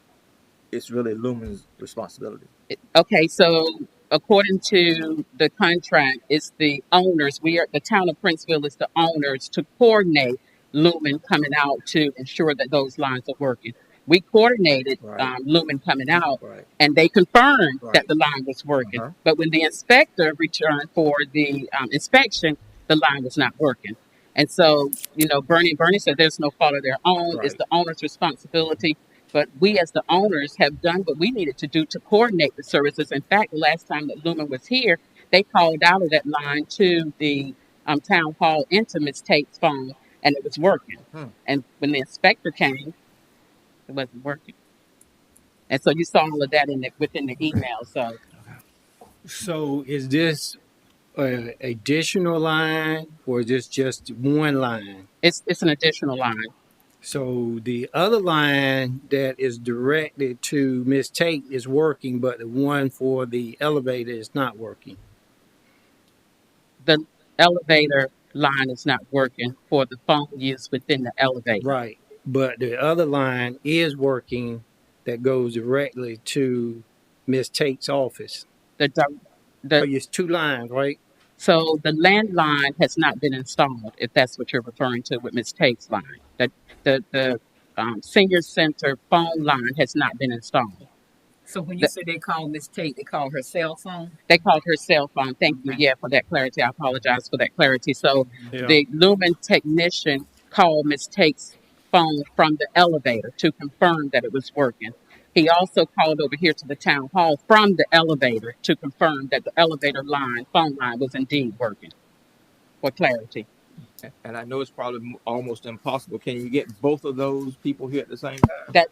it's really Lumen's responsibility. Okay, so according to the contract, it's the owners. The town of Princeville is the owners to coordinate Lumen coming out to ensure that those lines are working. We coordinated Lumen coming out, and they confirmed that the line was working. But when the inspector returned for the inspection, the line was not working. And so, you know, Bernie said there's no fault of their own. It's the owner's responsibility. But we as the owners have done what we needed to do to coordinate the services. In fact, the last time that Lumen was here, they called out of that line to the town hall into Ms. Tate's phone and it was working. Hmm. And when the inspector came, it wasn't working. And so you saw all of that within the email. So is this an additional line or is this just one line? It's an additional line. So the other line that is directed to Miss Tate is working, but the one for the elevator is not working. The elevator line is not working for the phone use within the elevator. Right. But the other line is working that goes directly to Miss Tate's office. The di- So the it's two lines, right? So the landline has not been installed, if that's what you're referring to with Ms. Tate's line. The senior center phone line has not been installed. So when you The, say they call Miss Tate, they call her cell phone? they called her cell phone. Thank you, Okay. yeah, for that clarity. I apologize for that clarity. So Yeah. the Lumen technician called Ms. Tate's phone from the elevator to confirm that it was working. He also called over here to the town hall from the elevator to confirm that the elevator line, phone line, was indeed working for clarity. And I know it's probably almost impossible. Can you get both of those people here at the same time?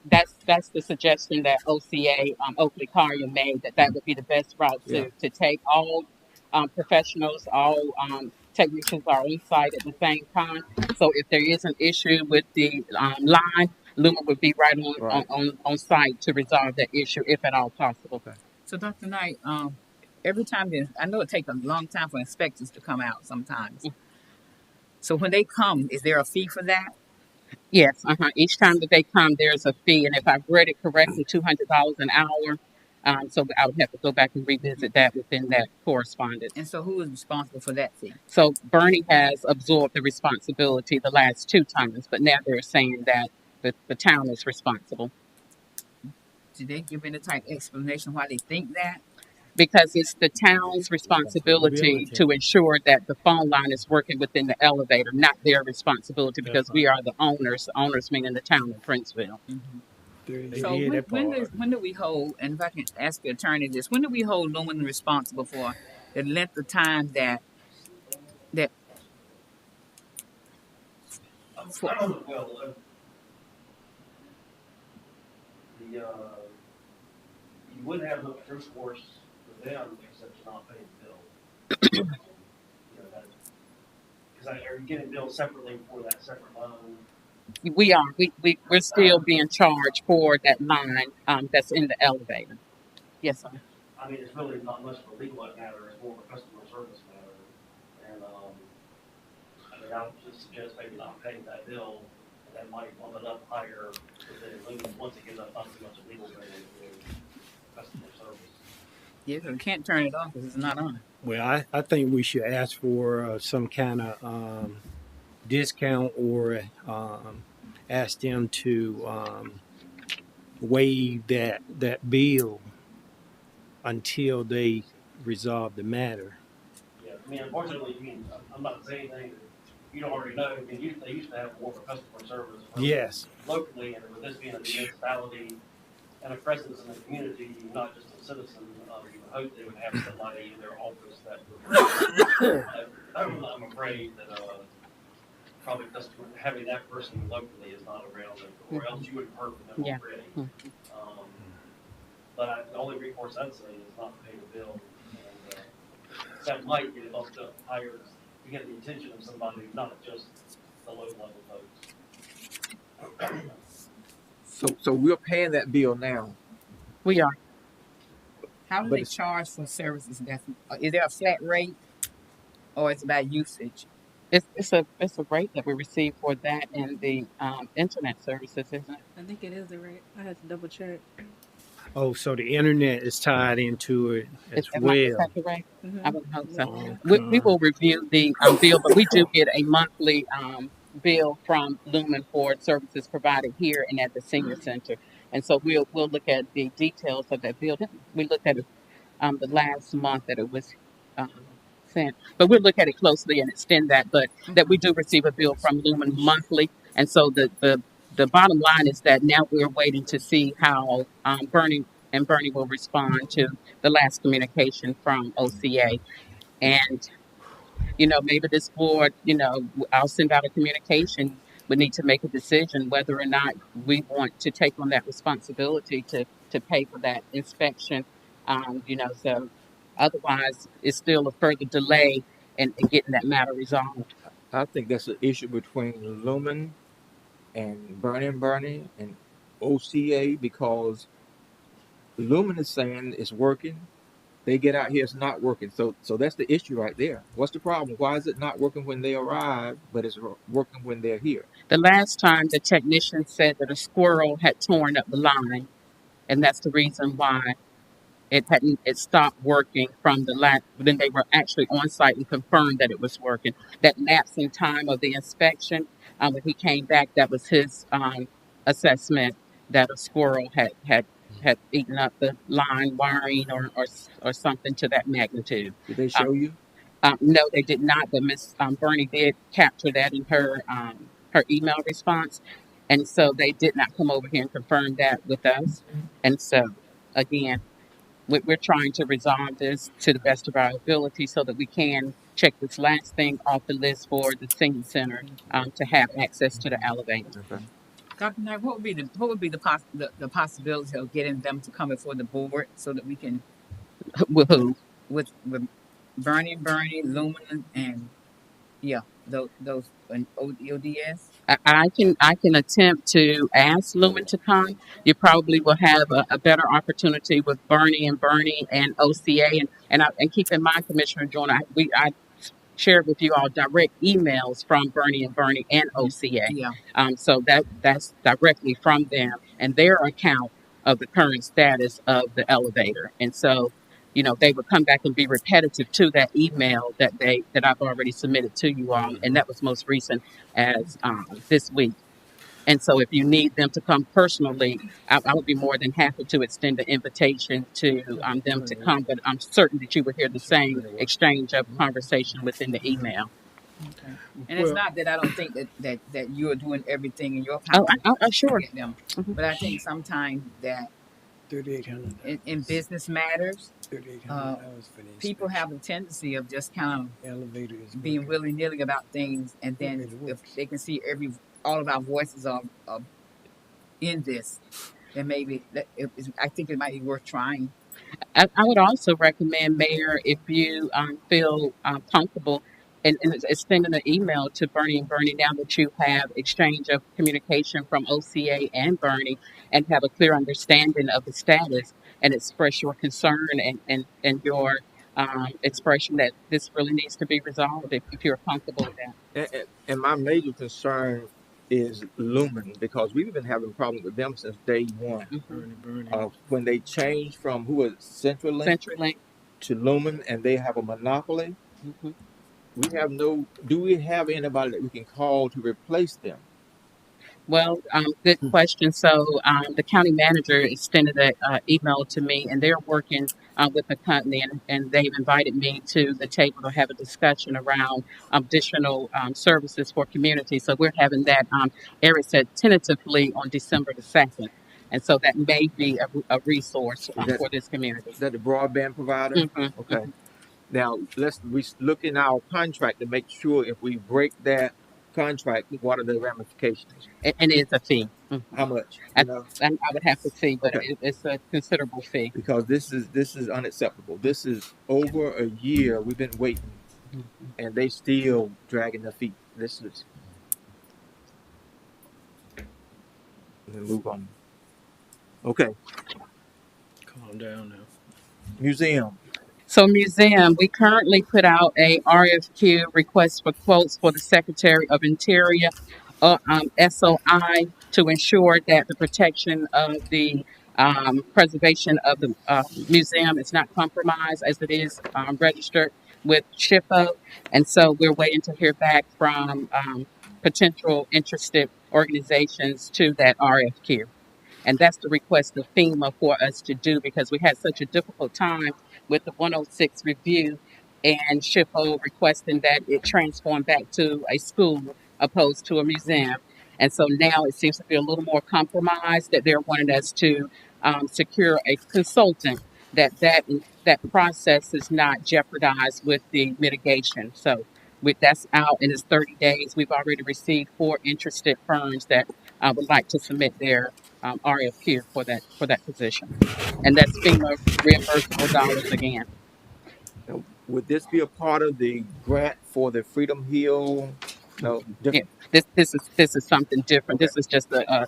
That's the suggestion that OCA Oakley Collier made, that would be the best route Yeah. to take. All professionals, all technicians are on site at the same time. So if there is an issue with the line, Luma would be right Right. on site to resolve that issue if at all possible. Okay. So Dr. Knight, every time I know it takes a long time for inspectors to come out sometimes. So when they come, is there a fee for that? Yes, each time that they come, there's a fee, and if I've read it correctly, $200 an hour. So I would have to go back and revisit that within that correspondence. And so who is responsible for that fee? So Bernie has absorbed the responsibility the last two times, but now they're saying that the town is responsible Did they give any type of explanation why they think that? because it's the town's responsibility to ensure that the phone line is working within the elevator, not their responsibility because we are the owners meaning the town of Princeville. So when do we hold, and if I can ask the attorney this, when do we hold Lumen responsible for the length of time that for, Well, you wouldn't have no recourse for them except to not pay the bill. Because are you getting billed separately for that separate loan? We are. We're still being charged for that line that's in the elevator. Yes, sir. I mean, it's really not much of a legal matter. It's more of a customer service matter. And I mean, I would just suggest maybe not paying that bill. That might bump it up higher within Lumen once it gets up not too much a legal bill for customer service. yeah, we can't turn it off because it's not on. Well, I think we should ask for some kind of discount or ask them to waive that bill until they resolve the matter. Yeah, I mean, unfortunately, I'm not saying anything that you don't already know. I mean, they used to have more of a customer service Yes. locally, and with this being a municipality and a presence in the community, not just a citizen, you would hope they would have somebody in their office that would. I'm afraid that probably having that person locally is not around, or else you would have heard from them already. But the only recourse I'd say is not to pay the bill. And that might get it bumped up higher to get the attention of somebody, not just the low level folks. So we're paying that bill now. We are. How do they charge for services? Is there a flat rate, or it's about usage? It's a rate that we receive for that and the internet services, isn't it? I think it is the rate. I had to double check. Oh, so the internet is tied into it as Is well. that correct? Mm-hmm. I would hope so. Okay. We will review the bill, but we do get a monthly bill from Lumen for services provided here and at the senior center, and so we'll look at the details of that bill. We looked at it the last month that it was sent, but we'll look at it closely and extend that. But that we do receive a bill from Lumen monthly, and so the bottom line is that now we're waiting to see how Bernie will respond to the last communication from OCA, and maybe this board, I'll send out a communication. We need to make a decision whether or not we want to take on that responsibility to pay for that inspection. So otherwise, it's still a further delay in getting that matter resolved. I think that's an issue between Lumen and Bernie and OCA because Lumen is saying it's working. They get out here, it's not working. So that's the issue right there. What's the problem? Why is it not working when they arrive, but it's working when they're here? The last time the technician said that a squirrel had torn up the line, and that's the reason why it stopped working from the last. Then they were actually on site and confirmed that it was working. That lapsing time of the inspection, when he came back, that was his assessment that a squirrel had eaten up the line wiring or something to that magnitude. Did they Um, show you? no, they did not, but Miss Bernie did capture that in her email response, and so they did not come over here and confirm that with us. And so, again, we're trying to resolve this to the best of our ability so that we can check this last thing off the list for the senior center to have access to the elevator. Okay. Dr. Knight, what would be the possibility of getting them to come before the board so that we can With who? with Bernie, Lumen, and yeah, those and ODS. I can attempt to ask Lumen to come. You probably will have a better opportunity with Bernie and OCA and keep in mind, Commissioner Joyner, I shared with you all direct emails from Bernie and OCA. Yeah. So that's directly from them and their account of the current status of the elevator. And so, they would come back and be repetitive to that email that I've already submitted to you all, and that was most recent as this week. And so, if you need them to come personally, I would be more than happy to extend the invitation to them to come. But I'm certain that you would hear the same exchange of conversation within the email. Okay. And it's not that I don't think that you are doing everything in your Oh, power sure. to get them, but I think sometimes that in business matters, people have a tendency of just kind of being willy nilly about things, and then if they can see all of our voices are in this, then maybe I think it might be worth trying. I would also recommend, Mayor, if you feel comfortable in extending an email to Bernie now that you have exchange of communication from OCA and Bernie and have a clear understanding of the status and express your concern and your expression that this really needs to be resolved if you're comfortable with that. And my major concern is Lumen because we've been having problems with them since day one. When they changed from CenturyLink to Lumen and they have a monopoly, do we have anybody that we can call to replace them? Well, good question. So the county manager extended an email to me, and they're working with the company, and they've invited me to the table to have a discussion around additional services for community. So we're having that, Eric said, tentatively on December the 2nd. And so that may be a resource for this community. Is that the broadband provider? Mm-hmm, okay. Mm-hmm. Now, we look in our contract to make sure if we break that contract, what are the ramifications? And it's a fee. Mm-hmm. How much? I would have to see, but okay. It's a considerable fee. Because this is unacceptable. This is over a year we've been waiting, and they still dragging their feet. This is. Move on. Okay. Calm down now. Museum. So museum, we currently put out a RFQ request for quotes for the Secretary of Interior, SOI, to ensure that the protection of the preservation of the museum is not compromised as it is registered with SHPO. And so we're waiting to hear back from potential interested organizations to that RFQ. And that's the request of FEMA for us to do because we had such a difficult time with the 106 review and SHPO requesting that it transform back to a school opposed to a museum. And so now it seems to be a little more compromised that they're wanting us to secure a consultant that process is not jeopardized with the mitigation. So That's out and it's 30 days. We've already received 4 interested firms that would like to submit their RFQ for that position, and that's FEMA reimbursable dollars again. Now, would this be a part of the grant for the Freedom Hill? No, Yeah, different. this is something different. Okay. This is just a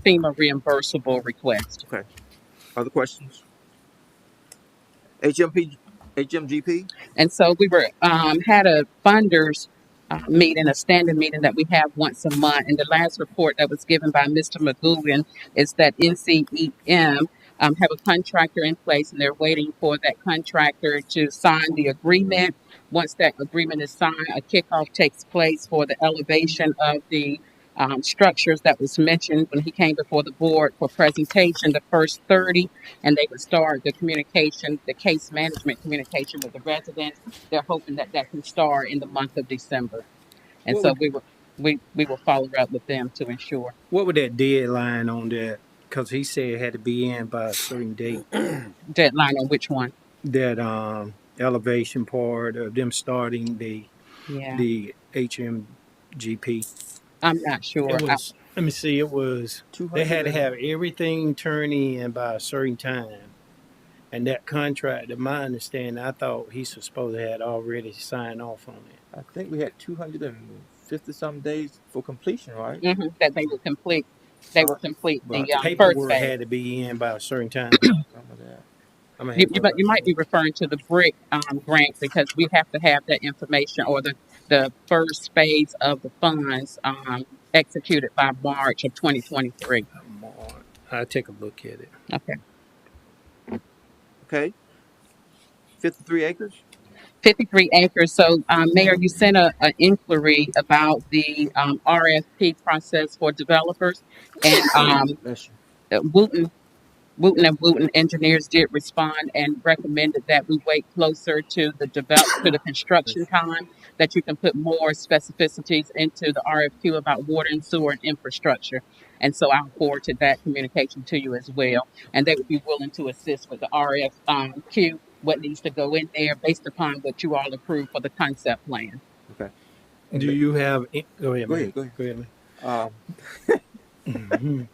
FEMA reimbursable request. Okay. Other questions? HMP, HMGP. And so we were had a funders meeting, a standing meeting that we have once a month. And the last report that was given by Mr. McGugan is that NCEM have a contractor in place, and they're waiting for that contractor to sign the agreement. Once that agreement is signed, a kickoff takes place for the elevation of the structures that was mentioned when he came before the board for presentation. The first 30, and they would start the communication, the case management communication with the residents. They're hoping that that can start in the month of December, and What so would we will follow up with them to ensure. what would that deadline on that? Because he said it had to be in by a certain date. Deadline on which one? That elevation part of them starting Yeah, the HMGP. I'm not sure. It was. Let me see. It was. They 200 had to and have everything turned in by a certain time, and that contract, to my understanding, I thought he was supposed to had already signed off on it. I think we had 250 some days for completion, right? That they would complete. They would complete But the first paperwork phase. had to be in by a certain time. Some of that. I'm gonna have to. You might be referring to the brick grant because we have to have that information or the first phase of the funds executed by March of 2023. I'll take a look at it. Okay. Okay. 53 acres. 53 acres. So, Mayor, you sent an inquiry about the RFP process for developers, and Bless you. Wooten engineers did respond and recommended that we wait closer to the construction time, that you can put more specificities into the RFQ about water and sewer and infrastructure. And so I'll forward to that communication to you as well. And they would be willing to assist with the RFQ, what needs to go in there based upon what you all approve for the concept plan. Okay. Do you have? Go ahead. Go Man. ahead. Go ahead. Go ahead. Um,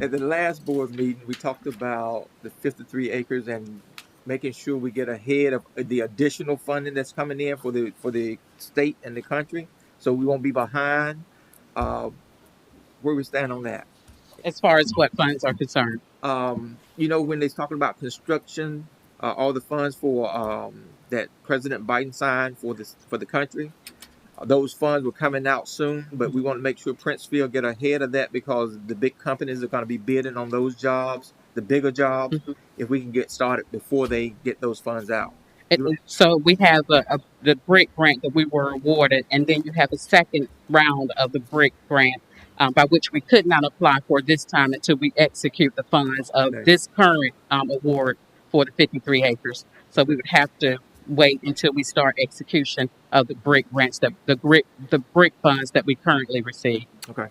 at the last board meeting, we talked about the 53 acres and making sure we get ahead of the additional funding that's coming in for the state and the country, so we won't be behind. Where we stand on that? As far as what funds are concerned. When they're talking about construction, all the funds for that President Biden signed for the country, those funds were coming out soon, but we want to make sure Princeville get ahead of that because the big companies are going to be bidding on those jobs, the bigger jobs. Mhm. If we can get started before they get those funds out. So we have the brick grant that we were awarded, and then you have a second round of the brick grant by which we could not apply for this time until we execute the funds of Okay. this current award for the 53 acres. So we would have to wait until we start execution of the brick grants the brick funds that we currently receive. Okay.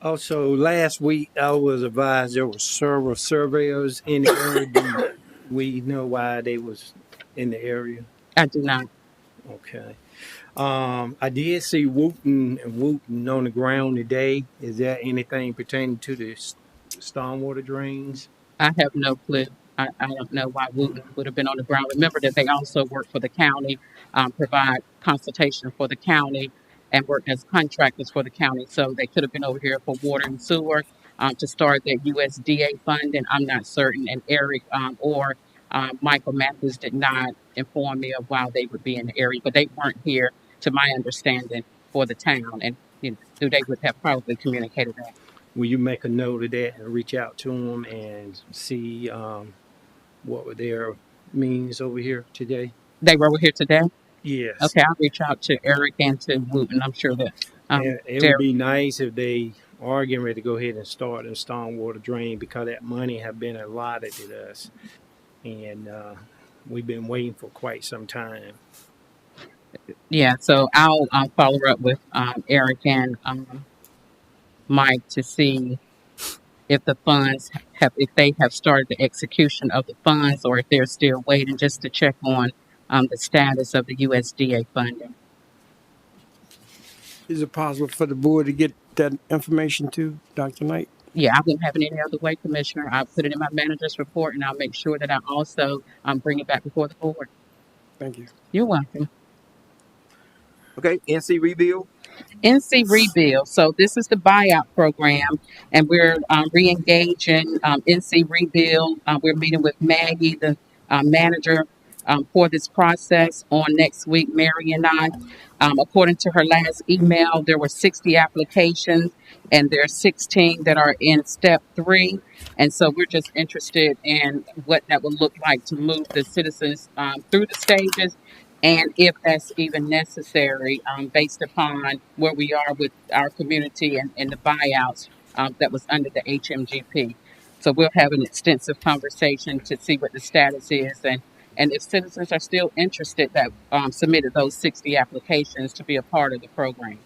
Also, last week I was advised there were several surveyors in the area. Do we know why they was in the area? I do not. Okay. I did see Wooten on the ground today. Is there anything pertaining to the stormwater drains? I have no clue. I don't know why Wooten would have been on the ground. Remember that they also work for the county, provide consultation for the county, and work as contractors for the county. So they could have been over here for water and sewer to start their USDA funding. I'm not certain. And Eric or Michael Matthews did not inform me of why they would be in the area, but they weren't here, to my understanding, for the town. And they would have probably communicated that. Will you make a note of that and reach out to them and see what were their means over here today? They were over here today? Yes. Okay, I'll reach out to Eric and to Wooten. I'm sure that It would be nice if they are getting ready to go ahead and start a stormwater drain because that money have been allotted to us, and we've been waiting for quite some time. Yeah, so I'll follow up with Eric and Mike to see if they have started the execution of the funds or if they're still waiting, just to check on the status of the USDA funding. Is it possible for the board to get that information to Dr. Knight? Yeah, I wouldn't have it any other way, Commissioner. I'll put it in my manager's report, and I'll make sure that I also bring it back before the board. Thank you. You're welcome. Okay, NC rebuild. NC Rebuild. So this is the buyout program, and we're re-engaging NC Rebuild. We're meeting with Maggie, the manager, for this process on next week. Mary and I, according to her last email, there were 60 applications, and there are 16 that are in step 3. And so we're just interested in what that would look like to move the citizens through the stages, and if that's even necessary, based upon where we are with our community and the buyouts that was under the HMGP. So we'll have an extensive conversation to see what the status is, and if citizens are still interested that submitted those 60 applications to be a part of the program,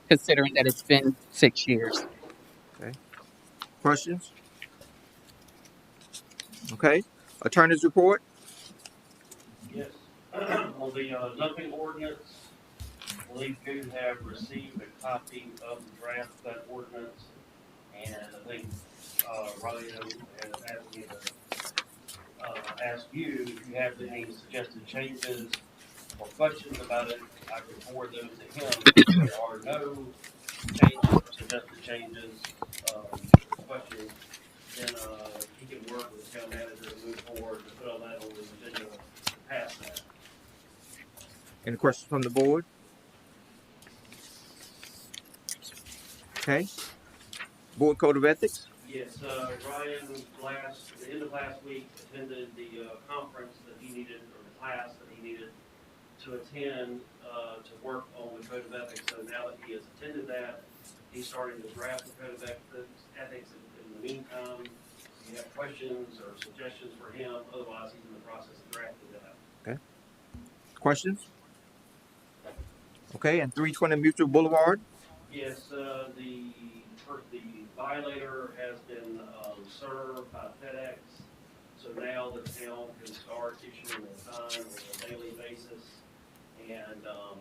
considering that it's been 6 years. Okay. Questions? Okay. Attorney's report. Yes. On the dumping ordinance, I believe you have received a copy of the draft of that ordinance, and I think Ryan has asked me to ask you if you have any suggested changes or questions about it. I can forward those to him. If there are no changes or suggested changes, questions, then he can work with the town manager to move forward to put all that on the agenda to pass that. Any questions from the board? Okay. Board Code of Ethics. Yes, Ryan the end of last week attended the conference that he needed, or the class that he needed to attend to work on the Code of Ethics. So now that he has attended that, he's starting to draft the Code of Ethics. In the meantime, if you have questions or suggestions for him, otherwise he's in the process of drafting that. Okay. Questions? Okay, and 320 Mutual Boulevard. Yes, the violator has been served by FedEx, so now the town can start issuing a fine on a daily basis. And on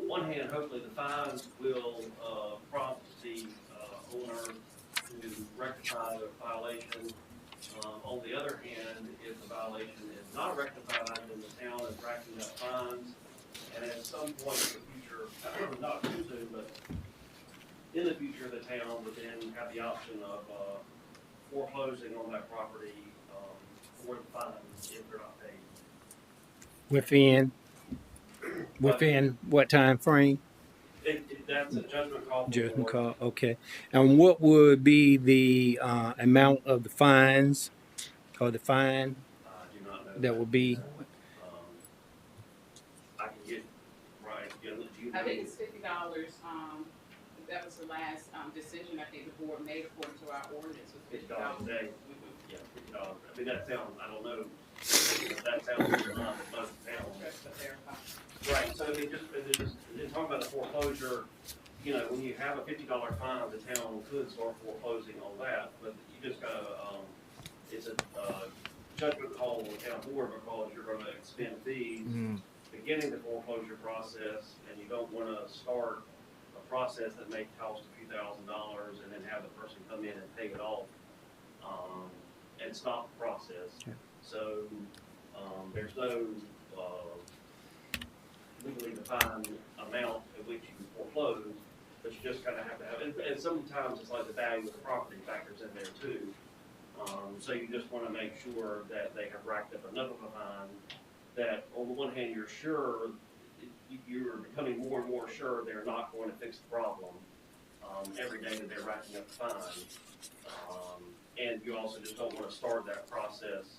one hand, hopefully the fines will prompt the owner to rectify the violation. On the other hand, if the violation is not rectified, then the town is racking up fines. And at some point in the future, not too soon, but in the future, the town would then have the option of foreclosing on that property for the fines if they're not paid. Within what time frame? That's a judgment call. Judgment call. Okay. And what would be the amount of the fines or the fine I do not know that will be? I can get right. I think it's $50. That was the last decision I think the board made according to our ordinance was $50 a day. Yeah, $50. I mean, that sounds. I don't know. That sounds like most towns. Right. So in talking about the foreclosure, when you have a $50 fine, the town could start foreclosing on that, but you just gotta. It's a judgment call on the town board because you're going to expend fees. Beginning the foreclosure process, and you don't want to start a process that may cost a few $1,000s and then have the person come in and pay it off and stop the process. Okay. So there's no legally defined amount at which you can foreclose, but you just kind of have to have it. And sometimes it's like the value of the property factors in there too. So you just want to make sure that they have racked up enough of a fine that on the one hand you're sure, you're becoming more and more sure they're not going to fix the problem every day that they're racking up the fine. And you also just don't want to start that process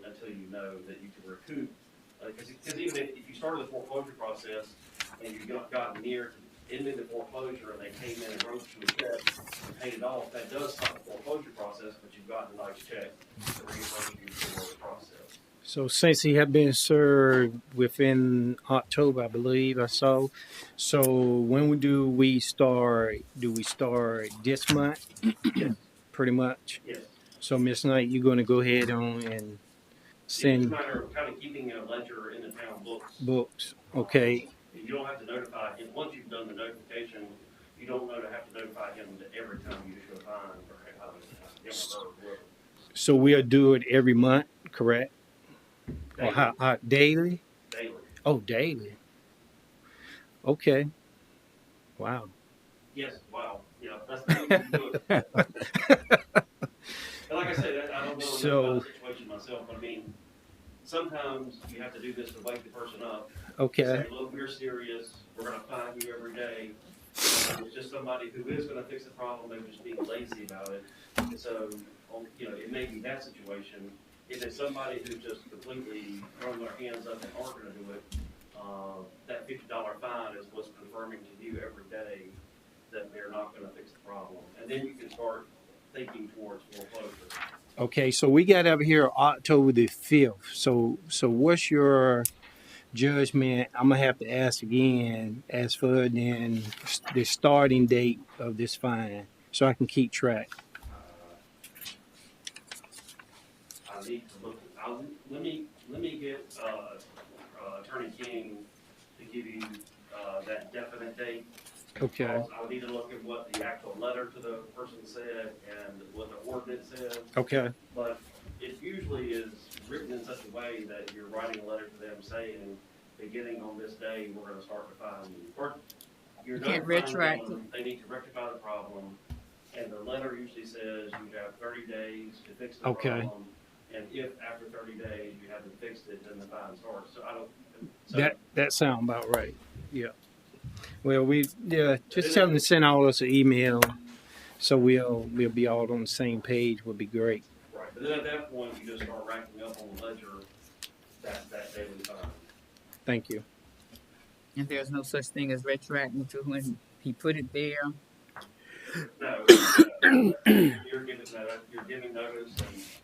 until you know that you can recoup. Because even if you started the foreclosure process and you've gotten near to ending the foreclosure and they came in and wrote you a check and paid it off, that does stop the foreclosure process, but you've gotten a nice check to reimburse you for the process. So since he had been served within October, I believe I saw. So when do we start? Do we start this month? Yes. Pretty much. Yes. So Ms. Knight, you're going to go ahead on and It's a send matter of kind of keeping a ledger in the town books. books. Okay. You don't have to notify him, once you've done the notification, you don't have to notify him every time you issue a fine, or him or her, whoever. So we'll do it every month, correct? Or Daily. how daily? Daily. Oh, daily. Okay. Wow. Yes, wow, yeah, that's the way you do it. And like I said, I don't know enough about the situation myself, but I mean, sometimes you have to do this to wake the person up. Okay. Say, look, we're serious, we're gonna find you every day. And it's just somebody who is gonna fix the problem, they're just being lazy about it. And so, it may be that situation. If it's somebody who's just completely throwing their hands up and aren't gonna do it, that $50 fine is what's confirming to you every day that they're not gonna fix the problem. And then you can start thinking towards foreclosure. Okay, so we got up here October the 5th. So what's your judgment? I'm gonna have to ask again as for then the starting date of this fine, so I can keep track. I need to look. Let me get Attorney King to give you that definite date. Okay. I'll need to look at what the actual letter to the person said and what the ordinance said. Okay. But it usually is written in such a way that you're writing a letter to them saying, beginning on this day, we're going to start to find you. Or you're Can't notifying retroact. them, they need to rectify the problem. And the letter usually says you have 30 days to fix the problem. And if after 30 days you haven't fixed it, then the fine starts. So I don't. So, That sounds about right. Yeah. Well, just tell them to send all us an email, so we'll be all on the same page. Would be great. right, but then at that point you just start racking up on the ledger that daily fine. Thank you. And there's no such thing as retroacting to when he put it there. No, you're giving notice,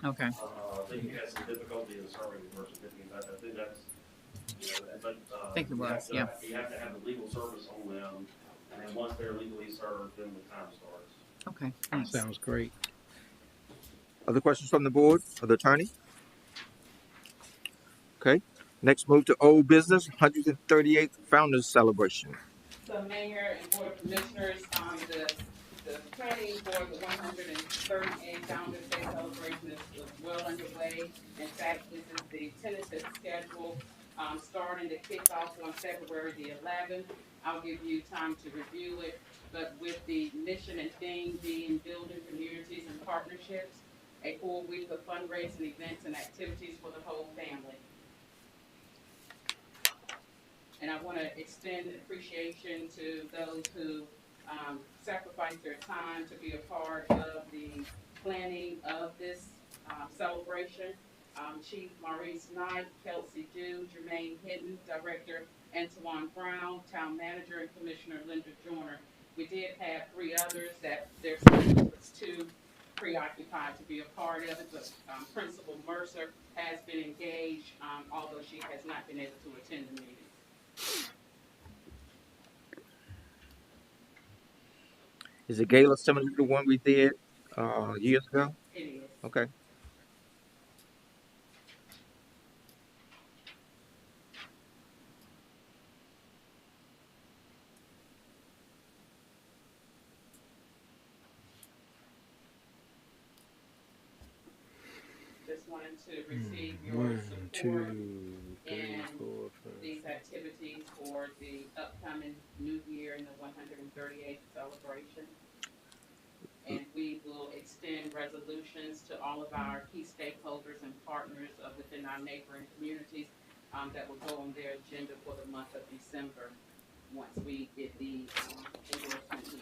and Okay. I think you had some difficulty in serving the person. I think that's, but I think it was, you have to have a legal service on them, and then once they're legally served, then the time starts. Okay. Thanks. Sounds great. Other questions from the board or the attorney? Okay. Next, move to old business, 138th Founders Celebration. So Mayor and Board of Commissioners, the planning for the 138th Founders Day celebration is well underway. In fact, this is the tentative schedule, starting to kick off on February the 11th. I'll give you time to review it, but with the mission and theme being building communities and partnerships, a full week of fundraising events and activities for the whole family. And I want to extend appreciation to those who sacrificed their time to be a part of the planning of this celebration. Chief Maurice Knight, Kelsey Dew, Jermaine Hinton, Director Antoine Brown, Town Manager, and Commissioner Linda Joyner. We did have 3 others that their schedule was too preoccupied to be a part of it, but Principal Mercer has been engaged, although she has not been able to attend the meeting. Is the gala similar to the one we did years ago? It is. Okay. Just wanted to receive your support in these activities for the upcoming new year in the 138th celebration. And we will extend resolutions to all of our key stakeholders and partners within our neighboring communities that will go on their agenda for the month of December once we get the endorsement here.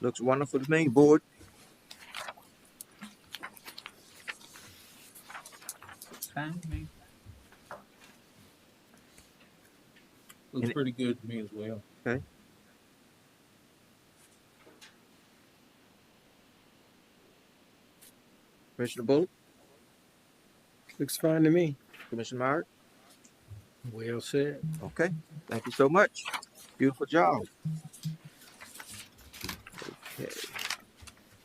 Looks wonderful to me, board. Fine with me. Looks pretty good to me as well. Okay. Commissioner Bullock? Looks fine to me. Commissioner Myrick? Well said. Okay, thank you so much. Beautiful job. Okay.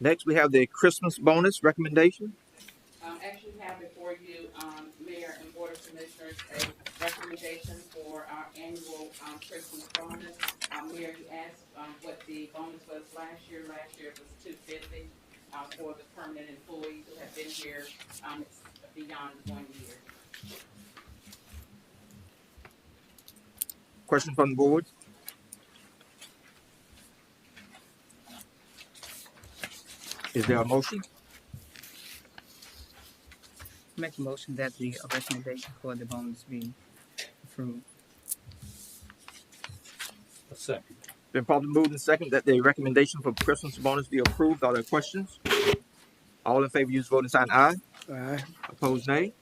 Next, we have the Christmas bonus recommendation. Actually have before you, Mayor and Board of Commissioners, a recommendation for our annual Christmas bonus. Mayor, you asked what the bonus was last year. Last year it was $250 for the permanent employees who have been here beyond 1 year. Question from the board. Is there a motion? Make a motion that the recommendation for the bonus be approved. A second. Been probably moved and second that the recommendation for Christmas bonus be approved. Are there questions? All in favor, use voting sign aye. Aye. Opposed, nay.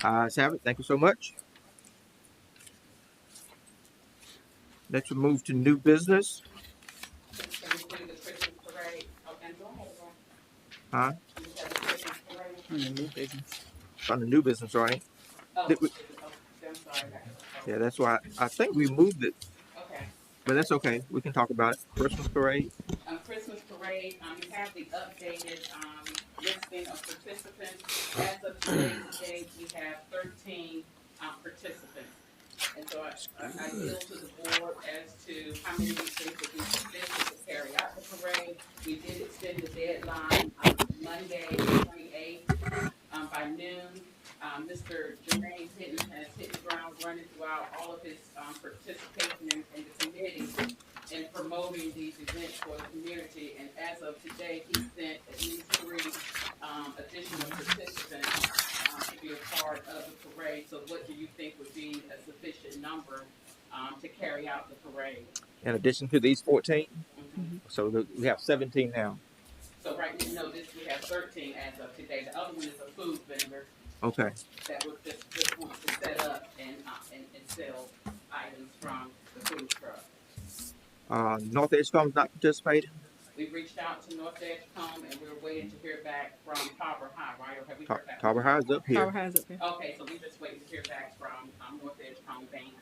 Ayes have it. Thank you so much. Next, we move to new business. Can we do the Christmas parade? Oh, and go ahead, Ron. Huh? You have the Christmas parade? On the new business. On the new business, right? Oh, Did we- I'm sorry. yeah, that's why I think we moved it, Okay. but that's okay. We can talk about it. Christmas parade. Christmas parade, you have the updated listing of participants. As of today's date, we have 13 participants. And so I yield to the board as to how many we think would be sufficient to carry out the parade. We did extend the deadline Monday, 28th, by noon. Mr. Jermaine Hinton has hit the ground running throughout all of his participation in the committee in promoting these events for the community. And as of today, he sent at least 3 additional participants to be a part of the parade. So what do you think would be a sufficient number to carry out the parade? In addition to these 14, Mm-hmm. so we have 17 now. So right now, we have 13 as of today. The other one is a food vendor. Okay. That would just want to set up and sell items from the food truck. North Edgecombe's not participating. We reached out to North Edgecombe and we're waiting to hear back from Carver High, right? Or have we heard back? Carver High is up here. Power has up here. Okay, so we're just waiting to hear back from North Edgecombe Bank.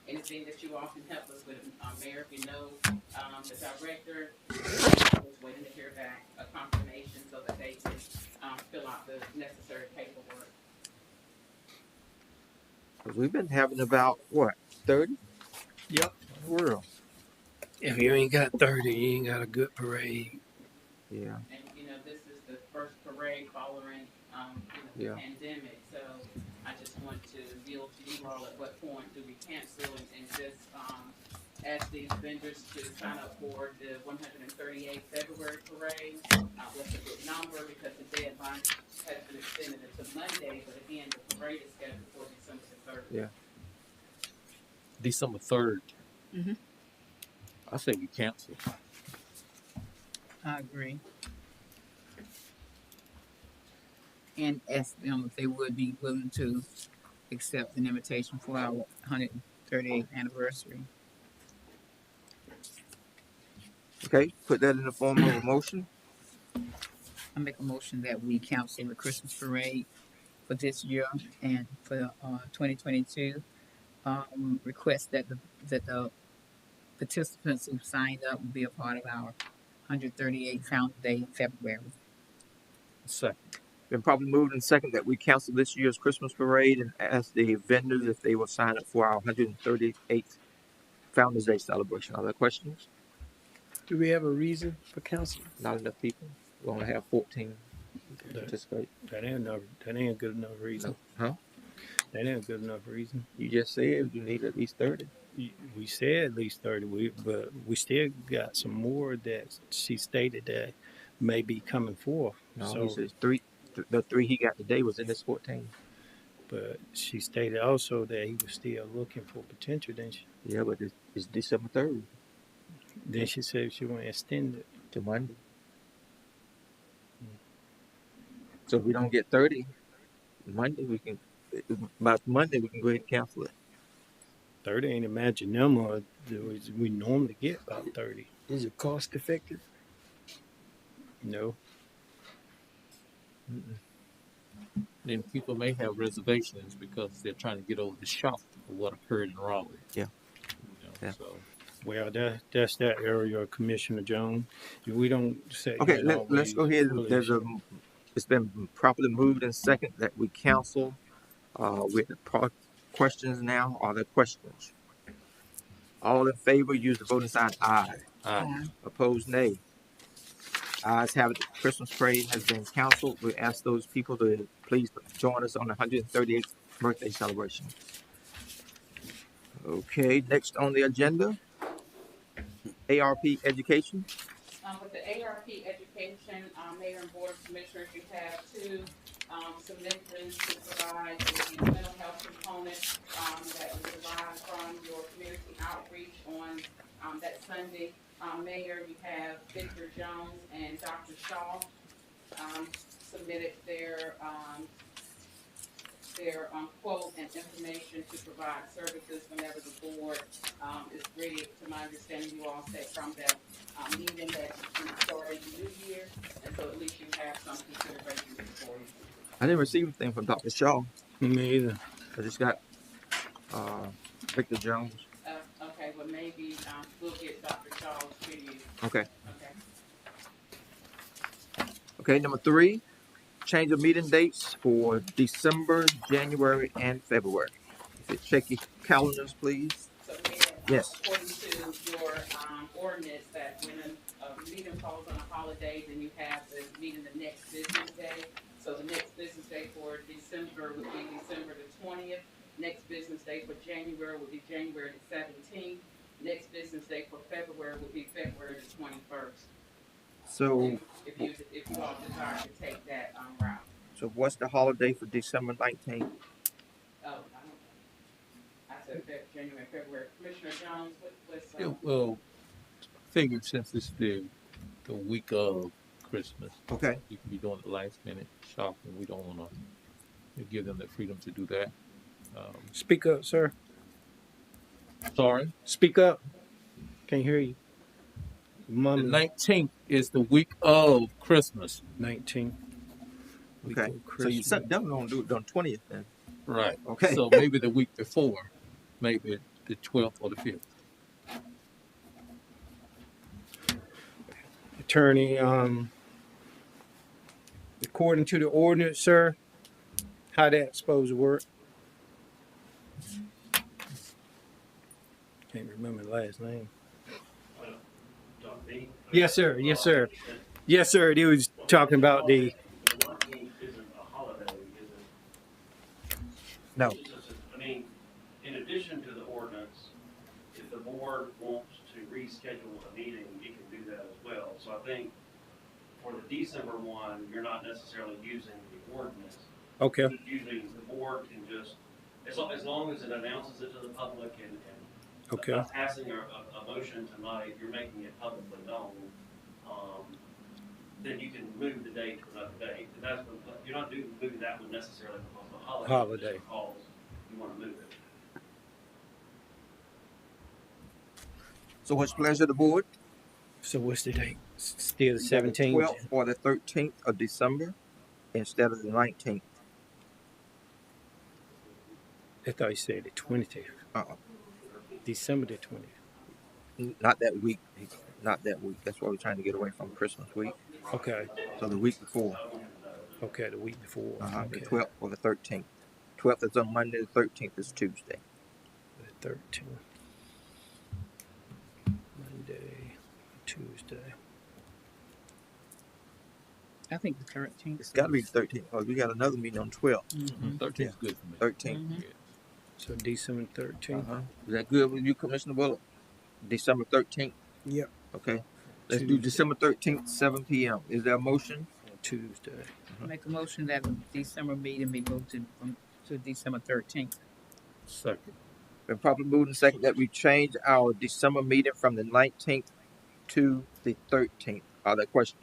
Anything that you all can help us with, Mayor, if you know the director, just waiting to hear back a confirmation so that they can fill out the necessary paperwork. Because we've been having about, what, 30? Yep. World. If you ain't got 30, you ain't got a good parade. Yeah. And this is the first parade following the pandemic. So I just want to yield to you all at what point do we cancel and just ask these vendors to sign up for the 138th February parade. What's a good number because the deadline has been extended until Monday, but again the parade is scheduled for December the 3rd. Yeah. December 3rd. Mm-hmm. I say we cancel. I agree. And ask them if they would be willing to accept an invitation for our 138th anniversary. Okay, put that in the form of a motion. I make a motion that we cancel the Christmas parade for this year and for 2022. Request that the participants who signed up will be a part of our 138th Founders Day in February. Second. Been probably moved and second that we cancel this year's Christmas parade and ask the vendors if they will sign up for our 138th Founders Day celebration. Are there questions? Do we have a reason for canceling? Not enough people. We only have 14 participate. That ain't a good enough reason. No. Huh? That ain't a good enough reason. You just said you need at least 30. We said at least 30, but we still got some more that she stated that may be coming forth. No, so, he says 3. The 3 he got today was in this 14. But she stated also that he was still looking for potential, didn't she? Yeah, but it's December 3rd. Then she said she want to extend it to Monday. So if we don't get 30 Monday, by Monday we can go ahead and cancel it. 30 ain't a magic number. We normally get about 30. Is it cost effective? No. then people may have reservations because they're trying to get over the shock of what occurred in Raleigh. Yeah. Yeah. So Well, that's that area, Commissioner Jones. We don't sit Okay, here and let's go always ahead. fully. It's been properly moved and second that we counsel with the questions now. Are there questions? All in favor, use the voting sign aye. Opposed, nay. Ayes have it. The Christmas parade has been canceled. We ask those people to please join us on the 138th birthday celebration. Okay, next on the agenda, ARP education. With the ARP education, Mayor and Board of Commissioners, you have two submissions to provide the mental health component that was derived from your community outreach on that Sunday. Mayor, you have Victor Jones and Dr. Shaw submitted their quote and information to provide services whenever the board is ready. To my understanding, you all said from that meeting that you started the new year, and so at least you have some consideration before you. I didn't receive anything from Dr. Shaw. Me either. I just got Victor Jones. Okay, well maybe we'll get Dr. Shaw's to you. Okay. Okay. Okay, number 3, change of meeting dates for December, January, and February. If you check your calendars, please. So Yes. according to your ordinance, that when a meeting falls on a holiday, then you have the meeting the next business day. So the next business day for December would be December the 20th. Next business day for January would be January the 17th. Next business day for February would be February the 21st. So if you all desire to take that route. So what's the holiday for December 19th? Oh, I said January, February. Commissioner Jones, what's yeah, well, figure since it's the week of Christmas, okay, you can be doing the last minute shopping. We don't want to give them the freedom to do that. Speak up, sir. Sorry. Speak up. Can't hear you. The 19th is the week of Christmas. 19th. Okay. So you definitely don't do it on 20th then. Right. Okay. So maybe the week before, maybe the 12th or the 5th. Attorney, according to the ordinance, sir, how that's supposed to work? Can't remember the last name. Yes, sir. Yes, sir. Yes, sir. He was talking about the. No. I mean, in addition to the ordinance, if the board wants to reschedule a meeting, you can do that as well. So I think for the December one, you're not necessarily using the ordinance. Okay. Usually the board can just, as long as it announces it to the public and okay. By passing a motion tonight, you're making it publicly known. Then you can move the date to another date. And that's when, you're not moving that one necessarily because of a holiday. Because you want to move it. So what's the pleasure of the board? So what's the date? Still the 17th? The 12th or the 13th of December instead of the 19th. I thought you said the 20th. December the 20th. Not that week. Not that week. That's why we're trying to get away from Christmas week. Okay. So the week before. Okay, the week before. Okay. The 12th or the 13th. 12th is on Monday. The 13th is Tuesday. The 13th. Monday, Tuesday. I think the 13th. It's got to be the 13th because we got another meeting on 12th. 13th is good for me. 13th. Yeah. So December 13th. Is that good with you, Commissioner Bullock? December 13th? Yep. Okay. Let's do December 13th, 7 p.m. Is there a motion? Tuesday. Make a motion that the December meeting be moved to December 13th. Second. Been properly moved and second that we change our December meeting from the 19th to the 13th. Are there questions?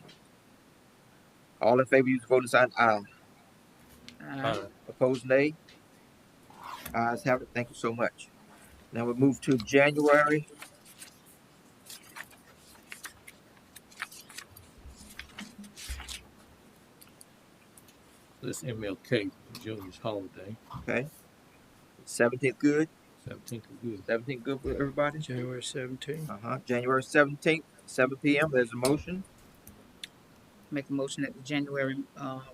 All in favor, use the voting sign aye. Opposed, nay. Ayes have it. Thank you so much. Now we move to January. This MLK Junior's holiday. Okay. 17th good. 17th is good. 17th good for everybody. January 17th. January 17th, 7 p.m. There's a motion. Make a motion that the January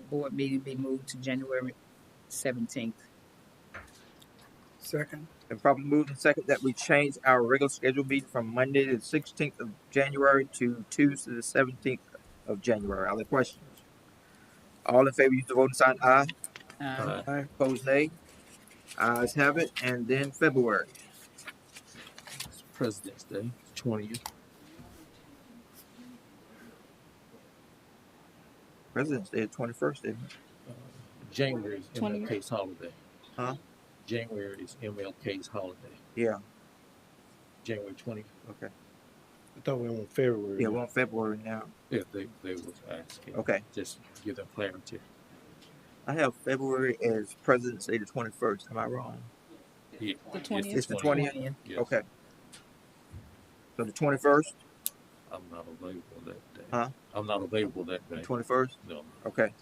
board meeting be moved to January 17th. Second. And probably moved and second that we change our regular schedule meeting from Monday the 16th of January to Tuesday the 17th of January. Are there questions? All in favor, use the voting sign aye. Aye. Opposed, nay. Ayes have it. And then February. It's President's Day, 20th. President's Day, 21st, isn't it? January is 20th. MLK's holiday. Huh? January is MLK's holiday. Yeah. January 20th. Okay. I thought we were on February. Yeah, we're on February now. Yeah, they was asking. Okay. Just give them clarity. I have February as President's Day, the 21st. Am I wrong? Yeah. The 20th. It's the 20th? Yes. Okay. So the 21st? I'm not available that day. Huh? I'm not available that The day. 21st? No. Okay.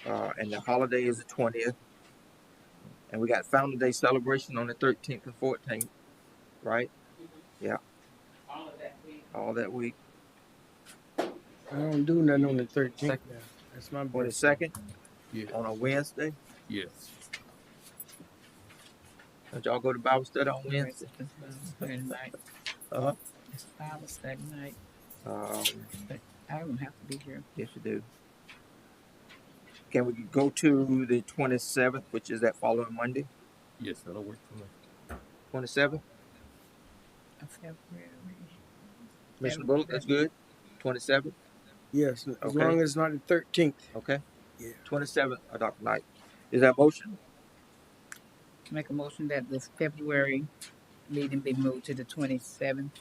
And the holiday is the 20th. And we got Founder Day celebration on the 13th and 14th, right? Yeah. All of that week. All that week. I don't do nothing on the 13th. Now. That's my birthday. 22nd Yeah. on a Wednesday. Yes. Did y'all go to Bible study on Wednesday? Night. Uh-huh. It's Bible study night. I don't have to be here. Yes, you do. Can we go to the 27th, which is that following Monday? Yes, that'll work for me. 27th? February. Commissioner Bullock, that's good. 27th? Yes, as Okay. long as it's not the 13th. Okay. Yeah. 27th, Dr. Knight. Is that a motion? Make a motion that this February meeting be moved to the 27th.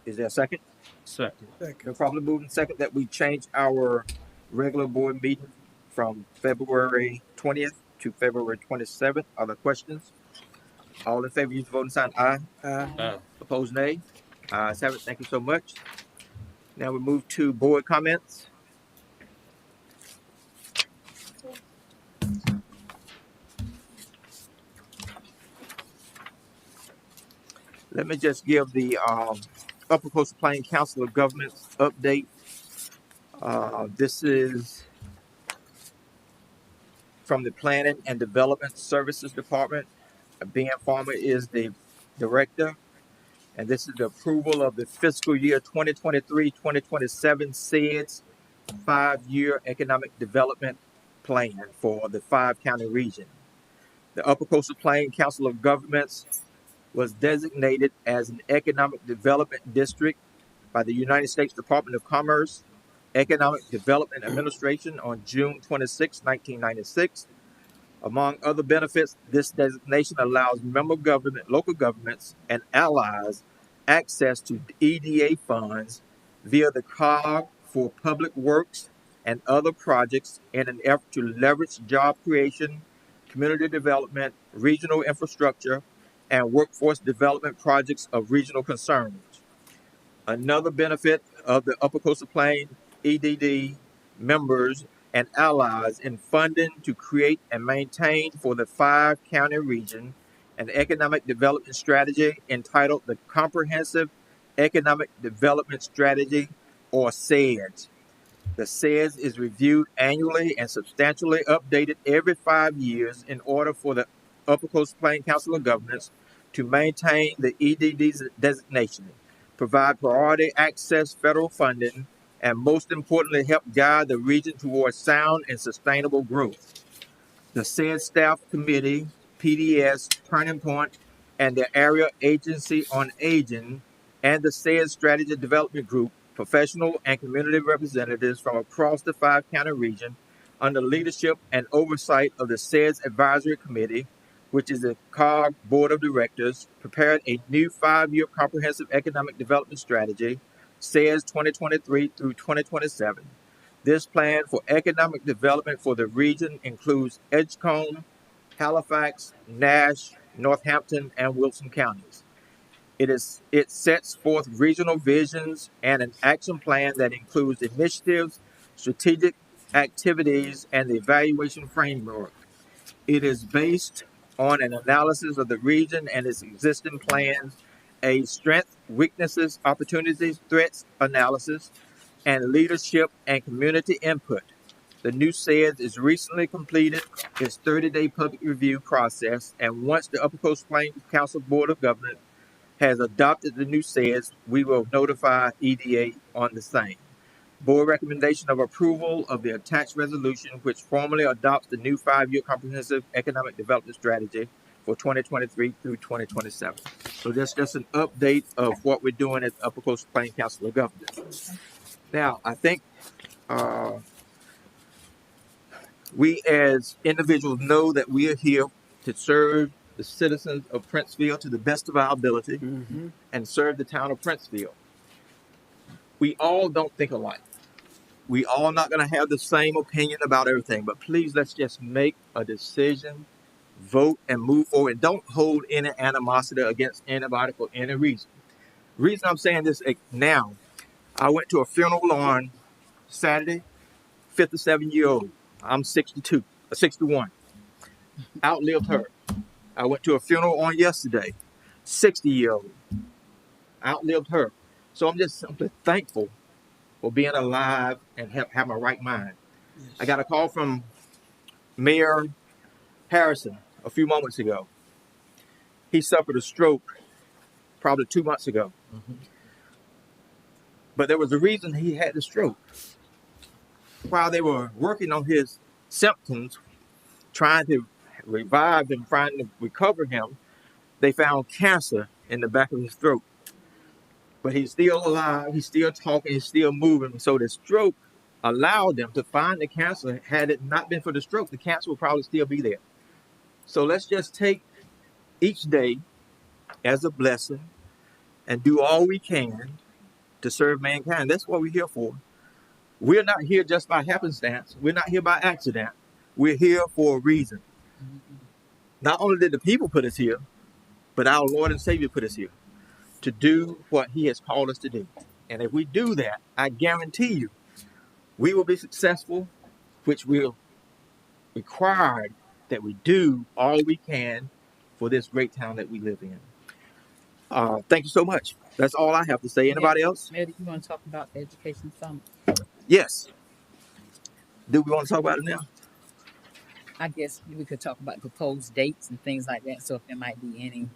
Is there a second? Second. We're probably moving second that we change our regular board meeting from February 20th to February 27th. Are there questions? All in favor, use the voting sign aye. Opposed, nay. Ayes have it. Thank you so much. Now we move to board comments. Let me just give the Upper Coastal Plain Council of Governments update. This is from the Planning and Development Services Department. Ben Farmer is the director, and this is the approval of the fiscal year 2023-2027 SEDS 5-year economic development plan for the 5-county region. The Upper Coastal Plain Council of Governments was designated as an economic development district by the United States Department of Commerce Economic Development Administration on June 26, 1996. Among other benefits, this designation allows member government, local governments, and allies access to EDA funds via the COG for public works and other projects in an effort to leverage job creation, community development, regional infrastructure, and workforce development projects of regional concerns. Another benefit of the Upper Coastal Plain EDD members and allies in funding to create and maintain for the 5-county region an economic development strategy entitled the Comprehensive Economic Development Strategy, or SEDS. The SEDS is reviewed annually and substantially updated every 5 years in order for the Upper Coastal Plain Council of Governments to maintain the EDD designation, provide priority access federal funding, and most importantly, help guide the region towards sound and sustainable growth. The said staff committee, PDS, Turning Point, and the Area Agency on Aging, and the said strategy development group, professional and community representatives from across the 5-county region, under leadership and oversight of the SEDS Advisory Committee, which is the COG Board of Directors, prepared a new 5-year comprehensive economic development strategy, SEDS 2023 through 2027. This plan for economic development for the region includes Edgecombe, Halifax, Nash, Northampton, and Wilson counties. It sets forth regional visions and an action plan that includes initiatives strategic activities, and the evaluation framework. It is based on an analysis of the region and its existing plans, a strengths, weaknesses, opportunities, threats analysis, and leadership and community input. The new SEDS is recently completed its 30-day public review process, and once the Upper Coast Plains Council Board of Governors has adopted the new SEDS, we will notify EDA on the same. Board recommendation of approval of the attached resolution, which formally adopts the new 5-year comprehensive economic development strategy for 2023 through 2027. So that's just an update of what we're doing at the Upper Coast Plains Council of Governors. Now, I think we as individuals know that we are here to serve the citizens of Princeville to the best of our ability and serve the town of Princeville. We all don't think alike. We all not going to have the same opinion about everything, but please let's just make a decision, vote, and move forward. Don't hold any animosity against anybody for any reason. The reason I'm saying this now, I went to a funeral on Saturday, 57-year-old. I'm 61. Outlived her. I went to a funeral on yesterday, 60-year-old. Outlived her. So I'm just simply thankful for being alive and have my right mind. Yes. I got a call from Mayor Harrison a few moments ago. He suffered a stroke probably 2 months ago. But there was a reason he had the stroke. While they were working on his symptoms, trying to revive him, trying to recover him, they found cancer in the back of his throat. But he's still alive, he's still talking, he's still moving. So the stroke allowed them to find the cancer. Had it not been for the stroke, the cancer would probably still be there. So let's just take each day as a blessing and do all we can to serve mankind. That's what we're here for. We're not here just by happenstance. We're not here by accident. We're here for a reason. Not only did the people put us here, but our Lord and Savior put us here to do what he has called us to do. And if we do that, I guarantee you, we will be successful, which will require that we do all we can for this great town that we live in. Thank you so much. That's all I have to say. Anybody else? Mayor, you want to talk about the Education Summit? Yes. Do we want to talk about it now? I guess we could talk about proposed dates and things like that. So if there might be any,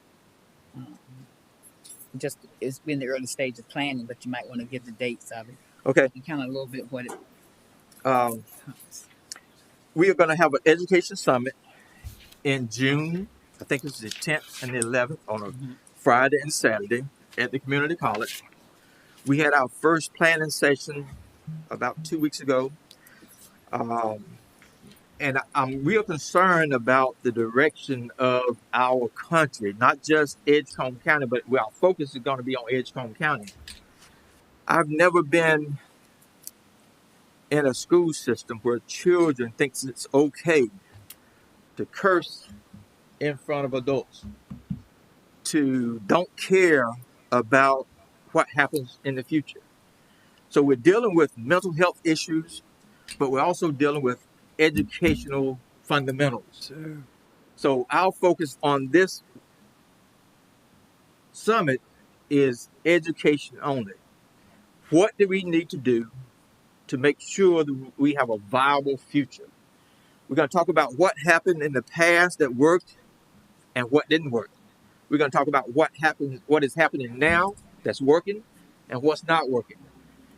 just it's been the early stage of planning, but you might want to give the dates of it. Okay. And kind of a little bit what it. We are going to have an education summit in June. I think it's the 10th and the 11th on a Friday and Saturday at the community college. We had our first planning session about 2 weeks ago. And I'm real concerned about the direction of our country, not just Edgecombe County, but our focus is going to be on Edgecombe County. I've never been in a school system where children think it's okay to curse in front of adults, to don't care about what happens in the future. So we're dealing with mental health issues, but we're also dealing with educational fundamentals. Sure. So our focus on this summit is education only. What do we need to do to make sure that we have a viable future? We're going to talk about what happened in the past that worked and what didn't work. We're going to talk about what is happening now that's working and what's not working.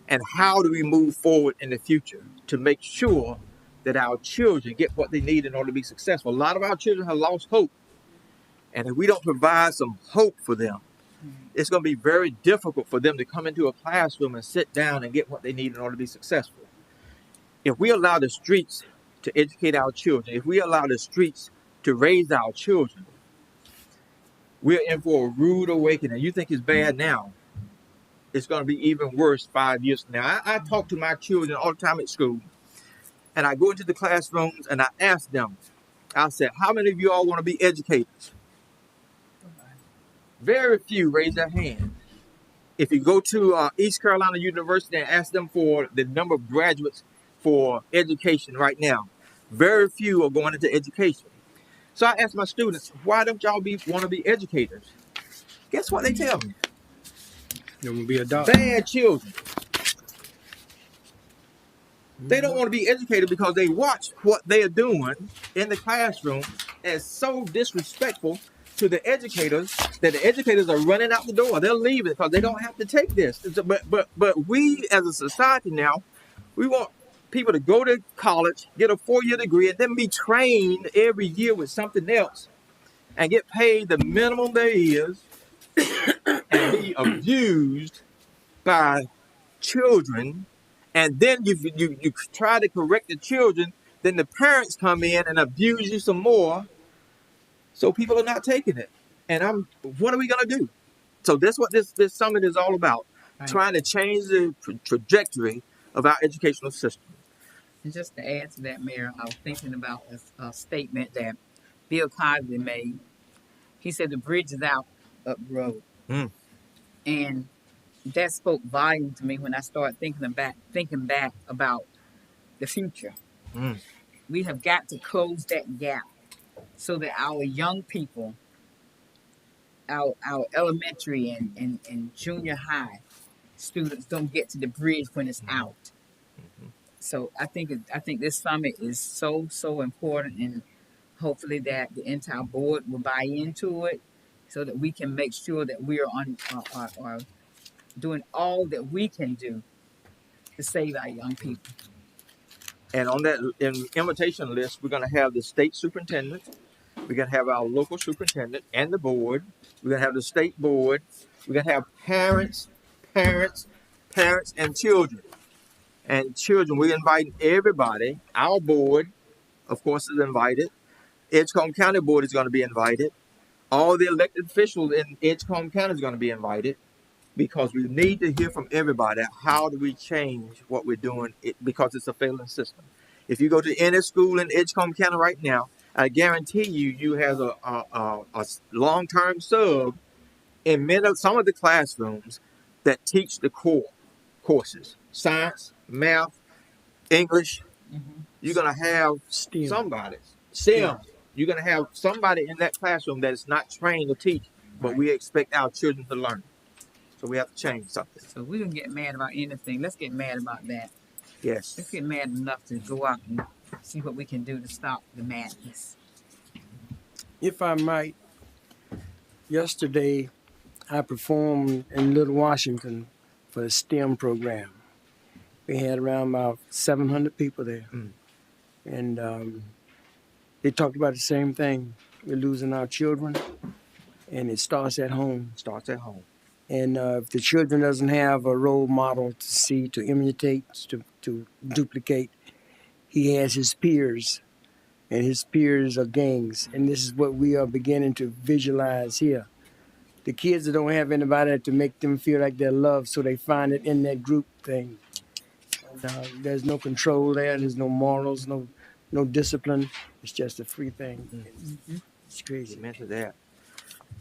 And how do we move forward in the future to make sure that our children get what they need in order to be successful. A lot of our children have lost hope. And if we don't provide some hope for them, it's going to be very difficult for them to come into a classroom and sit down and get what they need in order to be successful. If we allow the streets to educate our children, if we allow the streets to raise our children, we're in for a rude awakening. You think it's bad now, it's going to be even worse 5 years from now. I talk to my children all the time at school. And I go into the classrooms and I ask them, I said, how many of you all want to be educators? Very few raise their hand. If you go to East Carolina University and ask them for the number of graduates for education right now. Very few are going into education. So I asked my students, why don't y'all want to be educators? Guess what they tell me? You want to be a doctor? Bad children. They don't want to be educated because they watch what they are doing in the classroom as so disrespectful to the educators that the educators are running out the door. They're leaving because they don't have to take this. But we as a society now, we want people to go to college, get a 4-year degree, and then be trained every year with something else and get paid the minimum there is and be abused by children, and then you try to correct the children, then the parents come in and abuse you some more, so people are not taking it. And what are we gonna do? So that's what this summit is all about, trying to change the trajectory of our educational system. And just to add to that, Mayor, I was thinking about a statement that Bill Cosby made. He said the bridge is out up the road. Mm. And that spoke volume to me when I started thinking back about the future. Mm. We have got to close that gap so that our young people, our elementary and junior high students don't get to the bridge when it's out. So I think this summit is so important, and hopefully that the entire board will buy into it, so that we can make sure that we are doing all that we can do to save our young people. And on that invitation list, we're going to have the state superintendent, we're going to have our local superintendent and the board, we're going to have the state board, we're going to have parents, and children. And children, we're inviting everybody. Our board, of course, is invited. Edgecombe County Board is going to be invited. All the elected officials in Edgecombe County is going to be invited, because we need to hear from everybody. How do we change what we're doing? Because it's a failing system. If you go to any school in Edgecombe County right now, I guarantee you have a long-term sub in some of the classrooms that teach the core courses: science, math, English. You're going to have somebody, STEM. You're going to have somebody in that classroom that is not trained to teach, but we expect our children to learn. So we have to change something. So we don't get mad about anything. Let's get mad about that. Yes. Let's get mad enough to go out and see what we can do to stop the madness. If I might, yesterday I performed in Little Washington for a STEM program. We had around about 700 people there. And they talked about the same thing. We're losing our children, and it starts at home. And if the children doesn't have a role model to see, to imitate, to duplicate, he has his peers, and his peers are gangs. And this is what we are beginning to visualize here. The kids that don't have anybody to make them feel like they're loved, so they find it in that group thing. And, there's no control there. There's no morals, no discipline. It's just a free thing. It's crazy. Amen to that.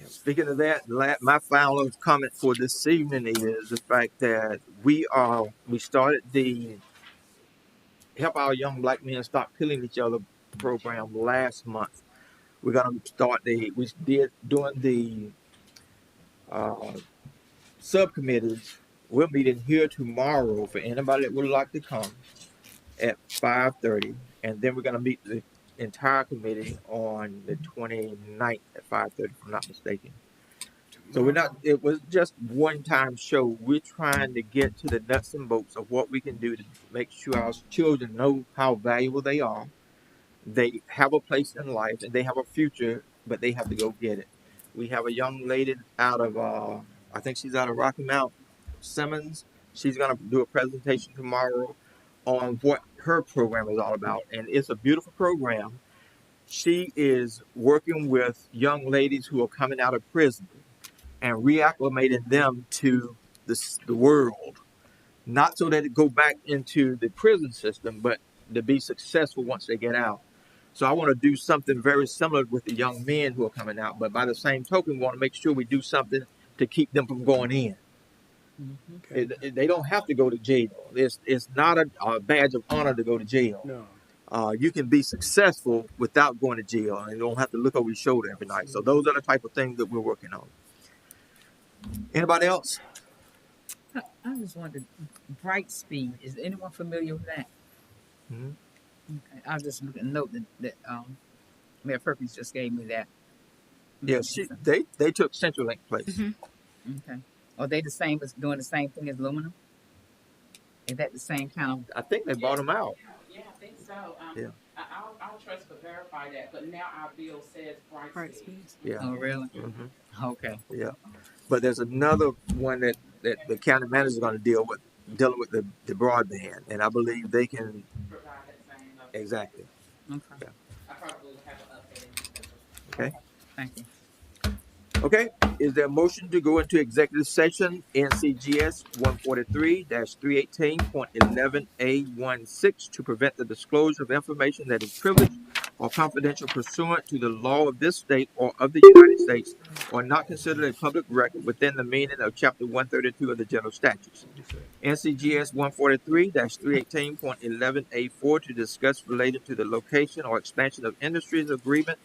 Speaking of that, my final comment for this evening is the fact that we started the Help Our Young Black Men Stop Killing Each Other program last month. We're going to start during the subcommittees. We're meeting here tomorrow for anybody that would like to come at 5:30, and then we're going to meet the entire committee on the 29th at 5:30, if I'm not mistaken. So it was just one-time show. We're trying to get to the nuts and bolts of what we can do to make sure our children know how valuable they are. They have a place in life and they have a future, but they have to go get it. We have a young lady out of, I think she's out of Rocky Mount, Simmons. She's going to do a presentation tomorrow on what her program is all about. And it's a beautiful program. She is working with young ladies who are coming out of prison and reacclimating them to the world, not so that it go back into the prison system, but to be successful once they get out. So I want to do something very similar with the young men who are coming out, but by the same token, we want to make sure we do something to keep them from going in. Okay. They don't have to go to jail. It's not a badge of honor to go to jail. No. You can be successful without going to jail, and you don't have to look over your shoulder every night. So those are the type of things that we're working on. Anybody else? I just wanted bright speed. Is anyone familiar with that? Mm-hmm. Okay. I'll just look at a note that Mayor Perkins just gave me that. Yeah, they took CenturyLink place. Mm-hmm. Okay. Are they the same as doing the same thing as aluminum? Is that the same kind of? I think they bought them out. Yeah, I think so. Yeah. I'll trust but verify that. But now our bill says bright Bright speed. speed. Yeah. Oh, really? Mm-hmm. Okay. Yeah. But there's another one that the county manager is going to dealing with the broadband, and I believe they can Provide that same. exactly. Okay. Yeah. I probably will have an update. Okay. Thank you. Okay. Is there a motion to go into executive session NCGS 143-318.11A16 to prevent the disclosure of information that is privileged or confidential pursuant to the law of this state or of the United States, or not considered a public record within the meaning of Chapter 132 of the General Statutes. NCGS 143-318.11A4 to discuss related to the location or expansion of industries agreement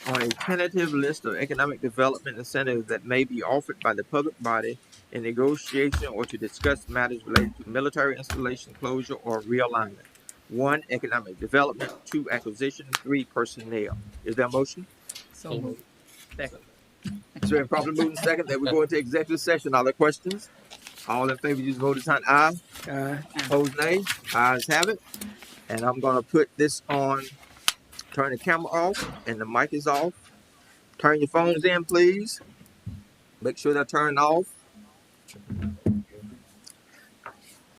on a tentative list of economic development incentives that may be offered by the public body in negotiation, or to discuss matters related to military installation closure or realignment. 1, economic development. 2, acquisition. 3, personnel. Is there a motion? So moved. Second. It's been properly moved and second that we go into executive session. Other questions? All in favor, use vote sign aye. Opposed, nay. Ayes have it. And I'm going to put this on, turn the camera off, and the mic is off. Turn your phones in, please. Make sure they're turned off.